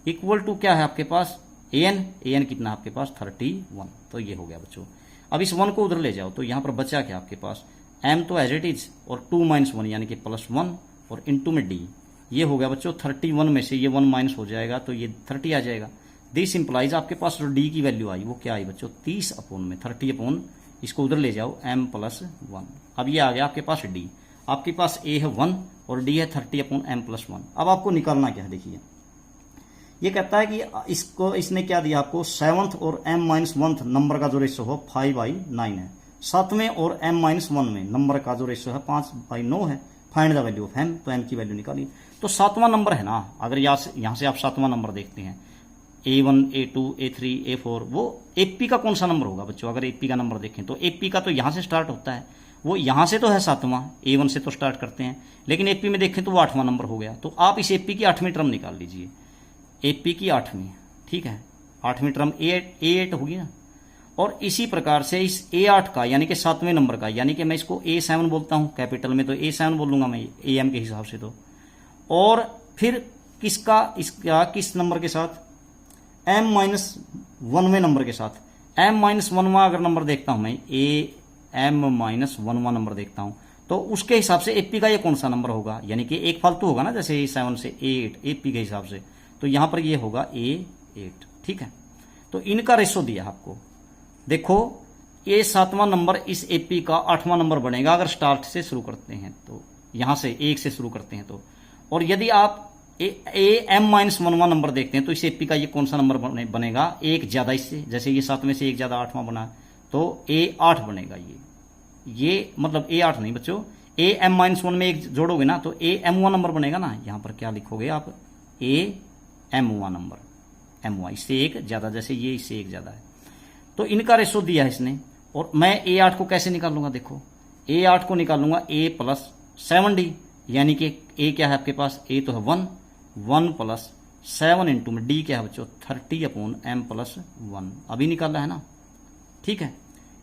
Speaker 1: इक्वल टू क्या है आपके पास, an कितना आपके पास, 31। तो ये हो गया बच्चों। अब इस 1 को उधर ले जाओ, तो यहां पर बचा क्या आपके पास, m तो एज इट इज, और 2 - 1 यानी कि +1, और इंटू में d, ये हो गया बच्चों 31 में से ये 1 माइनस हो जाएगा, तो ये 30 आ जाएगा। दिस इंप्लाइज आपके पास जो d की वैल्यू आई वो क्या आई बच्चों, 30/30, इसको उधर ले जाओ m+1। अब ये आ गया आपके पास d, आपके पास a है 1 और d है 30/m+1। अब आपको निकालना क्या है, देखिए ये कहता है कि इसको, इसने क्या दिया आपको, 7th और m-1 नंबर का जो रेशो हो 5/9 है, 7वें और m-1 में नंबर का जो रेशो है 5/9 है, find the value of m, तो m की वैल्यू निकालिए। तो 7वां नंबर है ना, अगर यहां से आप 7वां नंबर देखते हैं, a1 a2 a3 a4, वो एपी का कौन सा नंबर होगा बच्चों, अगर एपी का नंबर देखें तो एपी का तो यहां से स्टार्ट होता है, वो यहां से तो है 7वां, a1 से तो स्टार्ट करते हैं, लेकिन एपी में देखें तो वो 8वां नंबर हो गया। तो आप इस एपी की 8वीं टर्म निकाल लीजिए, एपी की 8वीं, ठीक है, 8वीं टर्म a8 होगी ना, और इसी प्रकार से इस a8 का यानी कि 7वें नंबर का, यानी कि मैं इसको a7 बोलता हूं, कैपिटल में तो a7 बोलूंगा मैं am के हिसाब से, तो और फिर किसका, इसका किस नंबर के साथ, m-1वें नंबर के साथ, m-1वां अगर नंबर देखता हूं मैं, m-1वां नंबर देखता हूं, तो उसके हिसाब से एपी का ये कौन सा नंबर होगा, यानी कि एक फालतू होगा ना, जैसे 7 से a8 एपी के हिसाब से, तो यहां पर ये होगा a8। ठीक है, तो इनका रेशो दिया आपको, देखो ये 7वां नंबर इस एपी का 8वां नंबर बनेगा अगर स्टार्ट से शुरू करते हैं, तो यहां से एक से शुरू करते हैं तो। और यदि आप AM-1 नंबर देखते हैं तो इस एपी का ये कौन सा नंबर बनेगा, एक ज्यादा इससे, जैसे ये 7 में से एक ज्यादा 8वां बना तो A8 बनेगा। ये मतलब A8 नहीं बच्चों, AM-1 में एक जोड़ोगे ना तो AM1 नंबर बनेगा ना। यहां पर क्या लिखोगे आप, AM1 नंबर, M1 इससे एक ज्यादा, जैसे ये इससे एक ज्यादा है। तो इनका रेशो दिया है इसने, और मैं A8 को कैसे निकालूंगा, देखो A8 को निकालूंगा A+7D, यानी कि A क्या है आपके पास, A तो है 1 + 7 इंटू में D क्या है बच्चों 30/m+1, अभी निकाला है ना, ठीक है,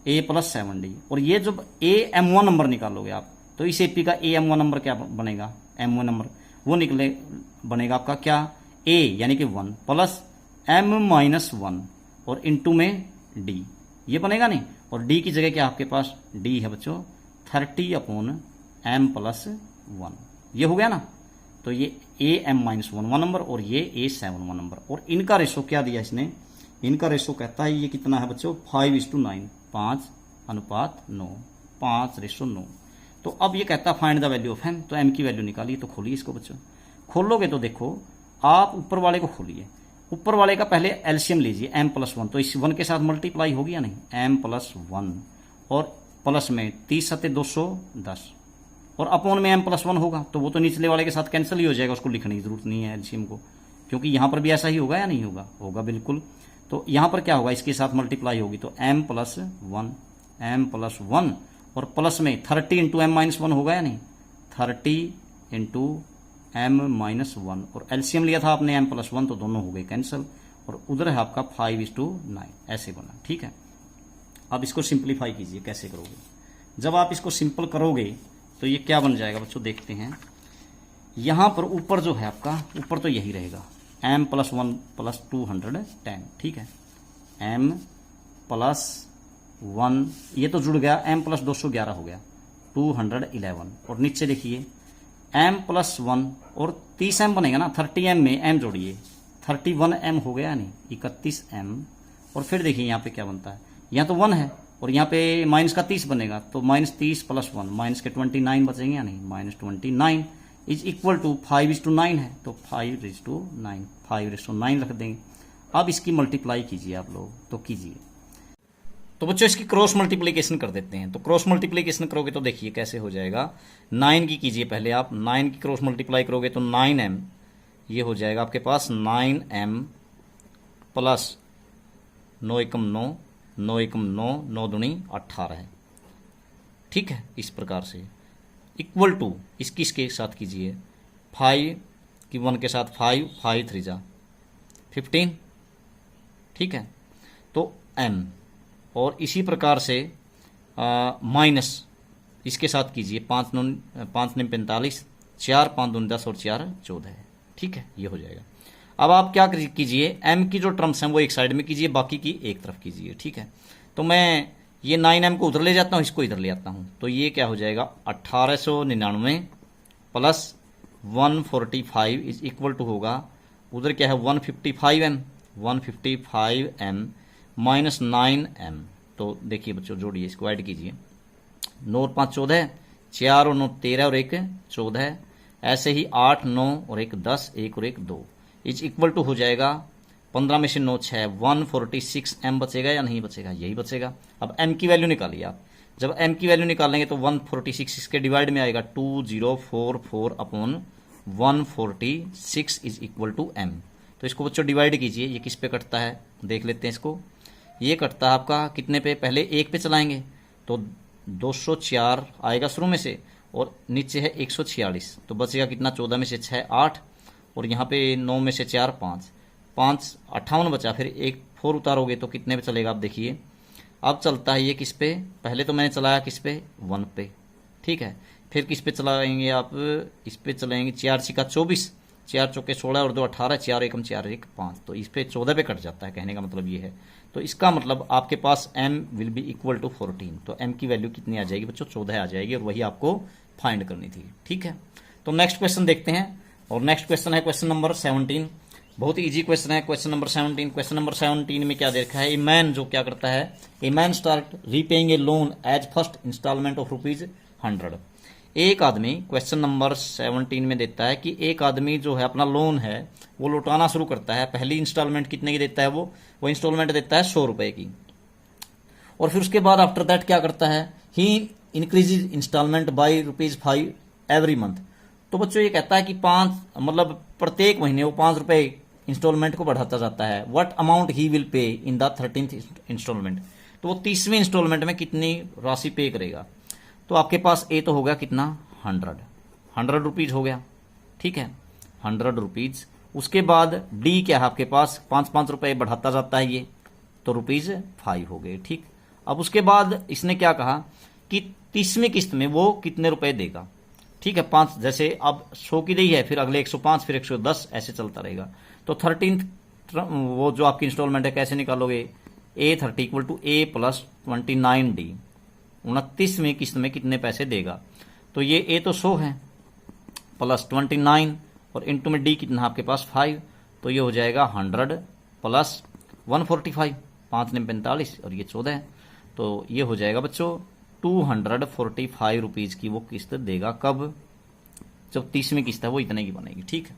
Speaker 1: A+7D। और ये जब AM1 नंबर निकालोगे आप तो इस एपी का AM1 नंबर क्या बनेगा, M1 नंबर वो निकले बनेगा आपका क्या, A यानी कि 1 + M-1 और इंटू में D, ये बनेगा नहीं। और D की जगह क्या आपके पास D है बच्चों 30/m+1, ये हो गया ना। तो ये AM-1 नंबर और ये A7 नंबर, और इनका रेशो क्या दिया इसने, इनका रेशो कहता है ये कितना है बच्चों 5:9, 5:9, 5:9। तो अब ये कहता है find the value of m, तो m की वैल्यू निकालिए। तो खोलिए इसको बच्चों, खोलोगे तो देखो आप ऊपर वाले को खोलिए, ऊपर वाले का पहले एलसीएम लीजिए m+1, तो इस 1 के साथ मल्टीप्लाई होगी या नहीं, m+1 और प्लस में 30 × 210 और अपॉन में m+1 होगा, तो वो तो निचले वाले के साथ कैंसिल ही हो जाएगा, उसको लिखने की जरूरत नहीं है एलसीएम को, क्योंकि यहां पर भी ऐसा ही होगा या नहीं होगा, होगा बिल्कुल। तो यहां पर क्या होगा, इसके साथ मल्टीप्लाई होगी तो m+1 और प्लस में 30 × m-1 होगा या नहीं, 30 × m-1 और एलसीएम लिया था आपने m+1, तो दोनों हो गए कैंसिल, और उधर है आपका 5:9, ऐसे बना, ठीक है। अब इसको सिंप्लीफाई कीजिए, कैसे करोगे, जब आप इसको सिंपल करोगे तो ये क्या बन जाएगा बच्चों, देखते हैं। यहां पर ऊपर जो है आपका, ऊपर तो यही रहेगा m+1 + 210, ठीक है, m+1 ये तो जुड़ गया, m+211 हो गया 211, और नीचे देखिए m+1 और 30m बनेगा ना, 30m में m जोड़िए 31m हो गया नहीं, 31m, और फिर देखिए यहाँ पे क्या बनता है, यहाँ तो 1 है और यहाँ पे माइनस का 30 बनेगा, तो -30 + 1 माइनस के 29 बचेंगे या नहीं, -29 = 5:9 है, तो 5:9 रख देंगे। अब इसकी मल्टीप्लाई कीजिए आप लोग, तो कीजिए। तो बच्चों इसकी क्रॉस मल्टीप्लिकेशन कर देते हैं, तो क्रॉस मल्टीप्लिकेशन करोगे तो देखिए कैसे हो जाएगा, 9 की कीजिए पहले आप, 9 की क्रॉस मल्टीप्लाई करोगे तो 9m, ये हो जाएगा आपके पास 9m + 9 × 9, 9 × 9, 9 दूनी 18 है, ठीक है, इस प्रकार से इक्वल टू इसकी इसके साथ कीजिए 5 की 1 के साथ 5, 5 3 जा 15, ठीक है, तो m, और इसी प्रकार से माइनस इसके साथ कीजिए 5 9 45, 4 5 2 10 और 4 14 है, ठीक है, ये हो जाएगा। अब आप क्या कीजिए, m की जो टर्म्स हैं वो एक साइड में कीजिए, बाकी की एक तरफ कीजिए, ठीक है। तो मैं ये 9m को उधर ले जाता हूँ, इसको इधर ले आता हूँ, तो ये क्या हो जाएगा 1899 + 145 = होगा, उधर क्या है 155m -9m। तो देखिए बच्चों जोड़िए, इसको ऐड कीजिए, 9 और 5 14, 4 और 9 13 और 1 14, ऐसे ही 8 9 और 1 10, 1 और 1 2 = हो जाएगा 15 में से 9 6, 146m बचेगा या नहीं बचेगा, यही बचेगा। अब m की वैल्यू निकालिए आप, जब m की वैल्यू निकालेंगे तो 146 इसके डिवाइड में आएगा 2044/146 = m। तो इसको बच्चों डिवाइड कीजिए, ये किस पे कटता है देख लेते हैं इसको, ये कटता है आपका कितने पे, पहले 1 पे चलाएंगे तो 204 आएगा शुरू में से, और नीचे है 146, तो बचेगा कितना 14 में से 6 8, और यहाँ पे 9 में से 4 5 58 बचा, फिर 1 4 उतारोगे तो कितने पे चलेगा आप देखिए। अब चलता है ये किस पे, पहले तो मैंने चलाया किस पे 1 पे, ठीक है, फिर किस पे चलाएंगे आप, इस पे चलाएंगे 4 6 24, 4 चौके 16 और 2 18, 4 1 4 1 5, तो इस पे 14 पे कट जाता है, कहने का मतलब ये है। तो इसका मतलब आपके पास m will be equal to 14, तो m की वैल्यू कितनी आ जाएगी बच्चों 14 आ जाएगी, और वही आपको फाइंड करनी थी, ठीक है। तो नेक्स्ट क्वेश्चन देखते हैं, और नेक्स्ट क्वेश्चन है क्वेश्चन नंबर 17, बहुत ही इजी क्वेश्चन है क्वेश्चन नंबर 17। क्वेश्चन नंबर 17 में क्या दे रखा है, ए मैन जो क्या करता है, a man start repaying a loan as first instalment of ₹100। एक आदमी, क्वेश्चन नंबर 17 में देता है कि एक आदमी जो है अपना लोन है वो लौटाना शुरू करता है। पहली इंस्टॉलमेंट कितने की देता है वो इंस्टॉलमेंट देता है 100 रुपए की, और फिर उसके बाद आफ्टर दैट क्या करता है, he increases installment by ₹5 every month. तो बच्चों ये कहता है कि 5 मतलब प्रत्येक महीने वो 5 रुपए इंस्टॉलमेंट को बढ़ाता जाता है। What amount he will pay in the 13th instalment, तो वो 30वें इंस्टॉलमेंट में कितनी राशि पे करेगा। तो आपके पास ए तो हो गया कितना 100 रुपीज हो गया, ठीक है 100 रुपीज। उसके बाद डी क्या है आपके पास 5 रुपए बढ़ाता जाता है ये, तो ₹5 हो गए, ठीक। अब उसके बाद इसने क्या कहा कि 30वीं किस्त में वो कितने रुपए देगा, ठीक है 5, जैसे अब 100 की दी है, फिर अगले 105, फिर 110, ऐसे चलता रहेगा। तो 13th वो जो आपकी इंस्टॉलमेंट है कैसे निकालोगे, A30 equal to A plus 29D, 29वीं किस्त में कितने पैसे देगा। तो ये A तो 100 है प्लस 29 और इंटू में D कितना आपके पास 5, तो ये हो जाएगा 100 प्लस 145, 5 ने 45 और ये 14 है, तो ये हो जाएगा बच्चों 245 रुपीज की वो किस्त देगा। कब, जब 30वीं किस्त है वो इतने की बनेगी, ठीक है।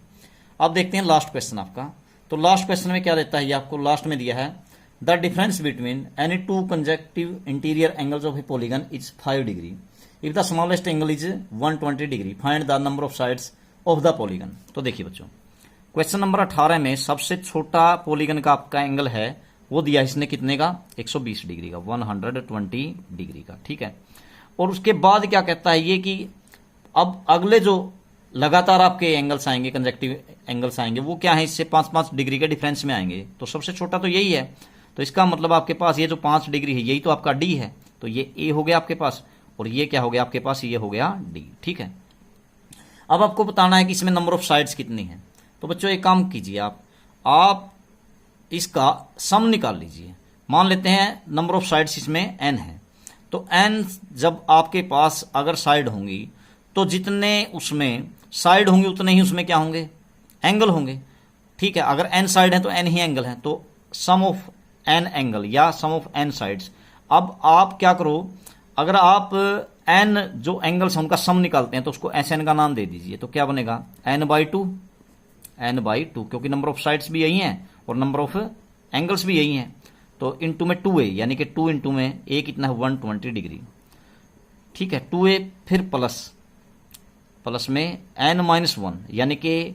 Speaker 1: अब देखते हैं लास्ट क्वेश्चन आपका। तो लास्ट क्वेश्चन में क्या देता है, ये आपको लास्ट में दिया है the difference between any two conjunctive interior angles of A polygon is 5 degree if the smallest angle is 120 degree, find the number of sides of the polygon. तो देखिए बच्चों क्वेश्चन नंबर 18 में सबसे छोटा पॉलीगन का आपका एंगल है वो दिया इसने कितने का 120 डिग्री का, 120 डिग्री का, ठीक है। और उसके बाद क्या कहता है ये कि अब अगले जो लगातार आपके एंगल्स आएंगे, कंजेक्टिव एंगल्स आएंगे, वो क्या है इससे 5-5 डिग्री के डिफरेंस में आएंगे। तो सबसे छोटा तो यही है, तो इसका मतलब आपके पास ये जो 5 डिग्री है यही तो आपका डी है, तो ये ए हो गया आपके पास, और ये क्या हो गया आपके पास, ये हो गया डी, ठीक है। अब आपको बताना है कि इसमें नंबर ऑफ साइड्स कितनी है। तो बच्चों एक काम कीजिए, आप इसका सम निकाल लीजिए। मान लेते हैं नंबर ऑफ साइड्स इसमें n है, तो n जब आपके पास अगर साइड होंगी तो जितने उसमें साइड होंगे उतने ही उसमें क्या होंगे, एंगल होंगे, ठीक है। अगर n साइड है तो n ही एंगल है, तो सम ऑफ n एंगल या सम ऑफ n साइड्स। अब आप क्या करो, अगर आप n जो एंगल्स हैं उनका सम निकालते हैं तो उसको Sn का नाम दे दीजिए, तो क्या बनेगा n/2, क्योंकि नंबर ऑफ साइड्स भी यही हैं और नंबर ऑफ एंगल्स भी यही हैं। तो इंटू में 2a, यानी कि 2 इंटू में a कितना है 120 डिग्री, ठीक है 2a, फिर प्लस में n-1, यानी कि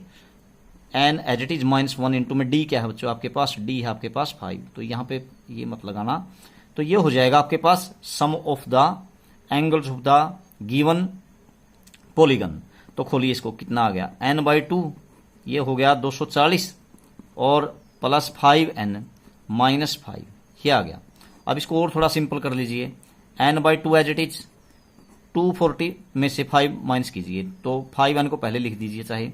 Speaker 1: n as it is -1 into में d क्या है बच्चों आपके पास, d है आपके पास 5, तो यहाँ पे ये मत लगाना। तो ये हो जाएगा आपके पास sum of the angles of the given polygon. तो खोलिए इसको, कितना आ गया n/2, ये हो गया 240 और प्लस 5n माइनस 5, ये आ गया। अब इसको और थोड़ा सिंपल कर लीजिए, n/2 एज इट इज 240 में से 5 माइनस कीजिए, तो 5n को पहले लिख दीजिए, चाहे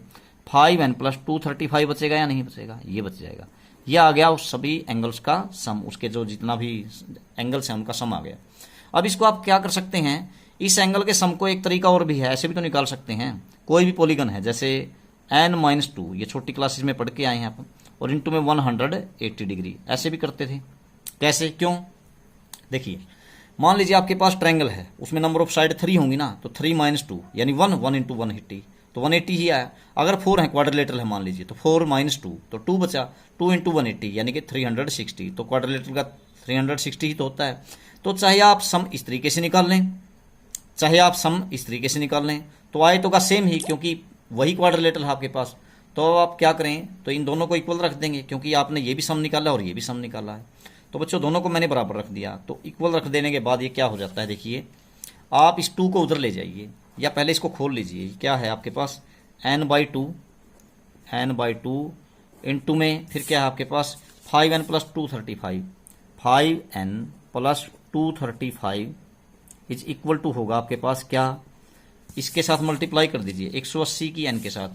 Speaker 1: 5n प्लस 235 बचेगा या नहीं बचेगा, ये बच जाएगा। ये आ गया उस सभी एंगल्स का सम, उसके जो जितना भी एंगल्स हैं उनका सम आ गया। अब इसको आप क्या कर सकते हैं, इस एंगल के सम को एक तरीका और भी है, ऐसे भी तो निकाल सकते हैं। कोई भी पॉलीगन है जैसे n-2, ये छोटी क्लासेस में पढ़ के आए हैं आप, और इंटू में 180 डिग्री, ऐसे भी करते थे। कैसे, क्यों, देखिए मान लीजिए आपके पास ट्रायंगल है, उसमें नंबर ऑफ साइड 3 होंगी ना, तो 3 - 2 यानी 1 इंटू 180, तो 180 ही आया। अगर 4 है, क्वाड्रिलेटरल है मान लीजिए, तो 4 - 2 तो 2 बचा, 2 इंटू 180 यानी कि 360, तो क्वाड्रिलेटरल का 360 ही तो होता है। तो चाहे आप सम इस तरीके से निकाल लें, चाहे आप सम इस तरीके से निकाल लें, तो आए तो का सेम ही, क्योंकि वही क्वाड्रिलेटरल है आपके पास। तो आप क्या करें, तो इन दोनों को इक्वल रख देंगे, क्योंकि आपने ये भी सम निकाला और ये भी सम निकाला है। तो बच्चों दोनों को मैंने बराबर रख दिया, तो इक्वल रख देने के बाद ये क्या हो जाता है, देखिए आप इस 2 को उधर ले जाइए, या पहले इसको खोल लीजिए, क्या है आपके पास n/2 इंटू में फिर क्या है आपके पास 5n plus 235, 5n plus 235 is equal to होगा आपके पास क्या, इसके साथ मल्टीप्लाई कर दीजिए 180 की n के साथ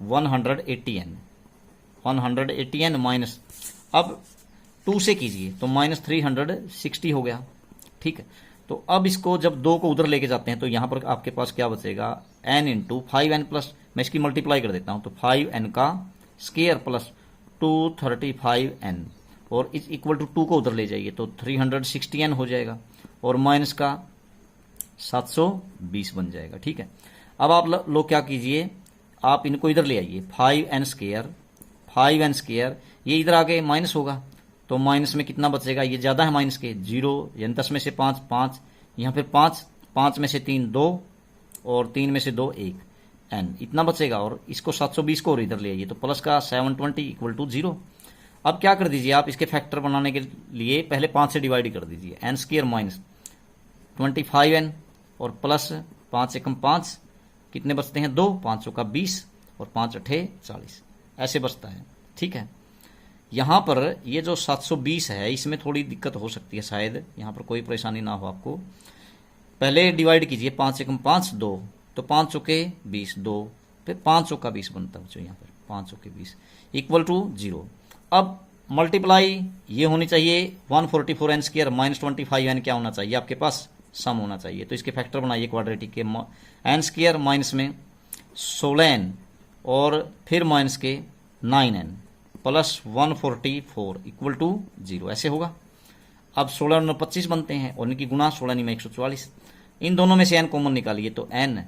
Speaker 1: 180n माइनस, अब 2 से कीजिए तो -360 हो गया, ठीक है। तो अब इसको जब 2 को उधर लेके जाते हैं तो यहां पर आपके पास क्या बचेगा n इंटू 5n प्लस, मैं इसकी मल्टीप्लाई कर देता हूं, तो 5n का स्क्वायर प्लस 235n और इज इक्वल टू 2 को उधर ले जाइए तो 360n हो जाएगा और माइनस का 720 बन जाएगा, ठीक है। अब आप लोग क्या कीजिए, आप इनको इधर ले आइए, 5n² ये इधर आके माइनस होगा, तो माइनस में कितना बचेगा, ये ज्यादा है माइनस के 0, यानी 10 में से 5 5, यहाँ फिर 5 में से 3 2 और 3 में से 2 1, n इतना बचेगा। और इसको 720 को और इधर ले आइए, तो प्लस का 720 इक्वल टू 0। अब क्या कर दीजिए आप, इसके फैक्टर बनाने के लिए पहले 5 से डिवाइड कर दीजिए, n² माइनस 25n और प्लस 5 एकम 5, कितने बचते हैं 2, 5 का 20 और 5 अठे 40, ऐसे बचता है। ठीक है, यहां पर ये जो 720 है इसमें थोड़ी दिक्कत हो सकती है, शायद यहां पर कोई परेशानी ना हो आपको। पहले डिवाइड कीजिए, 5 एकम 5 2, तो 5 चौके 20 2, फिर 5 चौका 20 बनता है बच्चों, यहाँ पर 5 चौके 20 इक्वल टू 0। अब मल्टीप्लाई ये होनी चाहिए 144n² माइनस 25n, क्या होना चाहिए आपके पास, सम होना चाहिए। तो इसके फैक्टर बनाइए क्वाड्रेटिक के, n² माइनस में 16n और फिर माइनस के 9n प्लस 144 इक्वल टू 0, ऐसे होगा। अब 16 और 25 बनते हैं और इनकी गुणा 16 में 144, इन दोनों में से n कॉमन निकालिए, तो n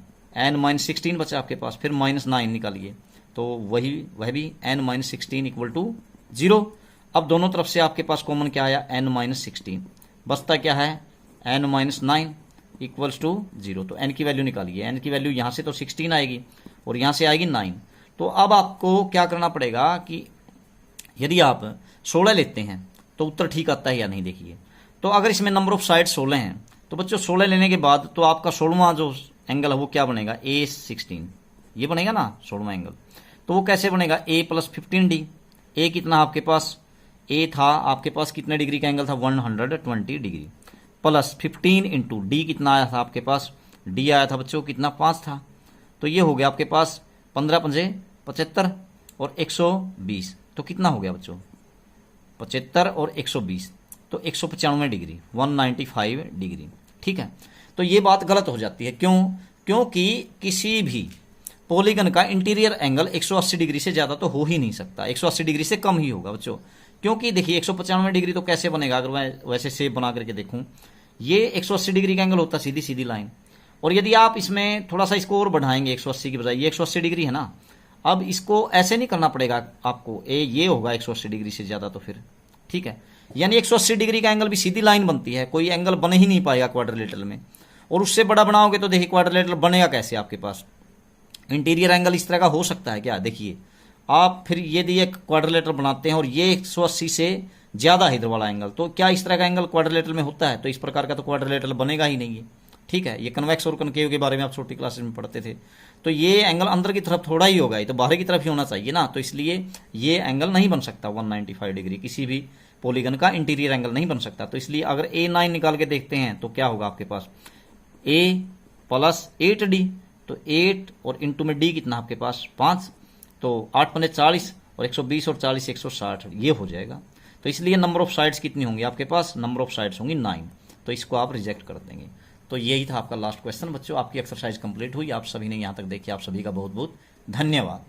Speaker 1: माइनस 16 बचा आपके पास, फिर माइनस 9 निकालिए, तो वह भी n माइनस 16 इक्वल टू 0। अब दोनों तरफ से आपके पास कॉमन क्या आया, n माइनस 16, बचता क्या है n माइनस 9 इक्वल्स टू 0। तो n की वैल्यू निकालिए, n की वैल्यू यहां से तो 16 आएगी और यहां से आएगी 9। तो अब आपको क्या करना पड़ेगा कि यदि आप 16 लेते हैं तो उत्तर ठीक आता है या नहीं, देखिए। तो अगर इसमें नंबर ऑफ साइड 16 हैं, तो बच्चों 16 लेने के बाद तो आपका 16वां जो एंगल है वो क्या बनेगा, A16, ये बनेगा ना 16वां एंगल। तो वो कैसे बनेगा, A प्लस 15D, A कितना आपके पास, A था आपके पास कितने डिग्री का एंगल था, 120 डिग्री, प्लस 15 इंटू D कितना आया था आपके पास, D आया था बच्चों कितना 5 था। तो ये हो गया आपके पास 15 पंजे 75 और 120, तो कितना हो गया बच्चों 75 और 120, तो 195 डिग्री, 195 डिग्री। ठीक है, तो ये बात गलत हो जाती है, क्यों, क्योंकि किसी भी पॉलीगन का इंटीरियर एंगल 180 डिग्री से ज्यादा तो हो ही नहीं सकता, 180 डिग्री से कम ही होगा बच्चों। क्योंकि देखिए 195 डिग्री तो कैसे बनेगा, अगर मैं वैसे शेप बना करके देखूं, ये 180 डिग्री का एंगल होता है, सीधी सीधी लाइन। और यदि आप इसमें थोड़ा सा इसको और बढ़ाएंगे 180 की बजाय, ये 180 डिग्री है ना, अब इसको ऐसे नहीं करना पड़ेगा आपको, ये होगा 180 डिग्री से ज्यादा तो फिर, ठीक है, यानी 180 डिग्री का एंगल भी सीधी लाइन बनती है, कोई एंगल बन ही नहीं पाएगा क्वाड्रिलेटरल में। और उससे बड़ा बनाओगे तो देखिए क्वाड्रिलेटरल बनेगा कैसे आपके पास, इंटीरियर एंगल इस तरह का हो सकता है क्या, देखिए आप फिर यदि एक क्वाड्रिलेटरल बनाते हैं और ये 180 से ज्यादा है इधर वाला एंगल, तो क्या इस तरह का एंगल क्वाड्रिलेटरल में होता है, तो इस प्रकार का तो क्वाड्रिलेटरल बनेगा ही नहीं है। ठीक है, ये कन्वेक्स और कनकेव के बारे में आप छोटी क्लासेस में पढ़ते थे, तो ये एंगल अंदर की तरफ थोड़ा ही होगा, ये तो बाहर की तरफ ही होना चाहिए ना, तो इसलिए ये एंगल नहीं बन सकता 195 डिग्री, किसी भी पॉलीगन का इंटीरियर एंगल नहीं बन सकता। तो इसलिए अगर A9 निकाल के देखते हैं तो क्या होगा आपके पास, A प्लस 8D, तो 8 और इंटू में D कितना आपके पास 5, तो 8 पने 40 और 120 और 40 160, ये हो जाएगा। तो इसलिए नंबर ऑफ साइड्स कितनी होंगी आपके पास, नंबर ऑफ साइड्स होंगी 9, तो इसको आप रिजेक्ट कर देंगे। तो यही था आपका लास्ट क्वेश्चन बच्चों, आपकी एक्सरसाइज कंप्लीट हुई, आप सभी ने यहाँ तक देखी, आप सभी का बहुत बहुत धन्यवाद।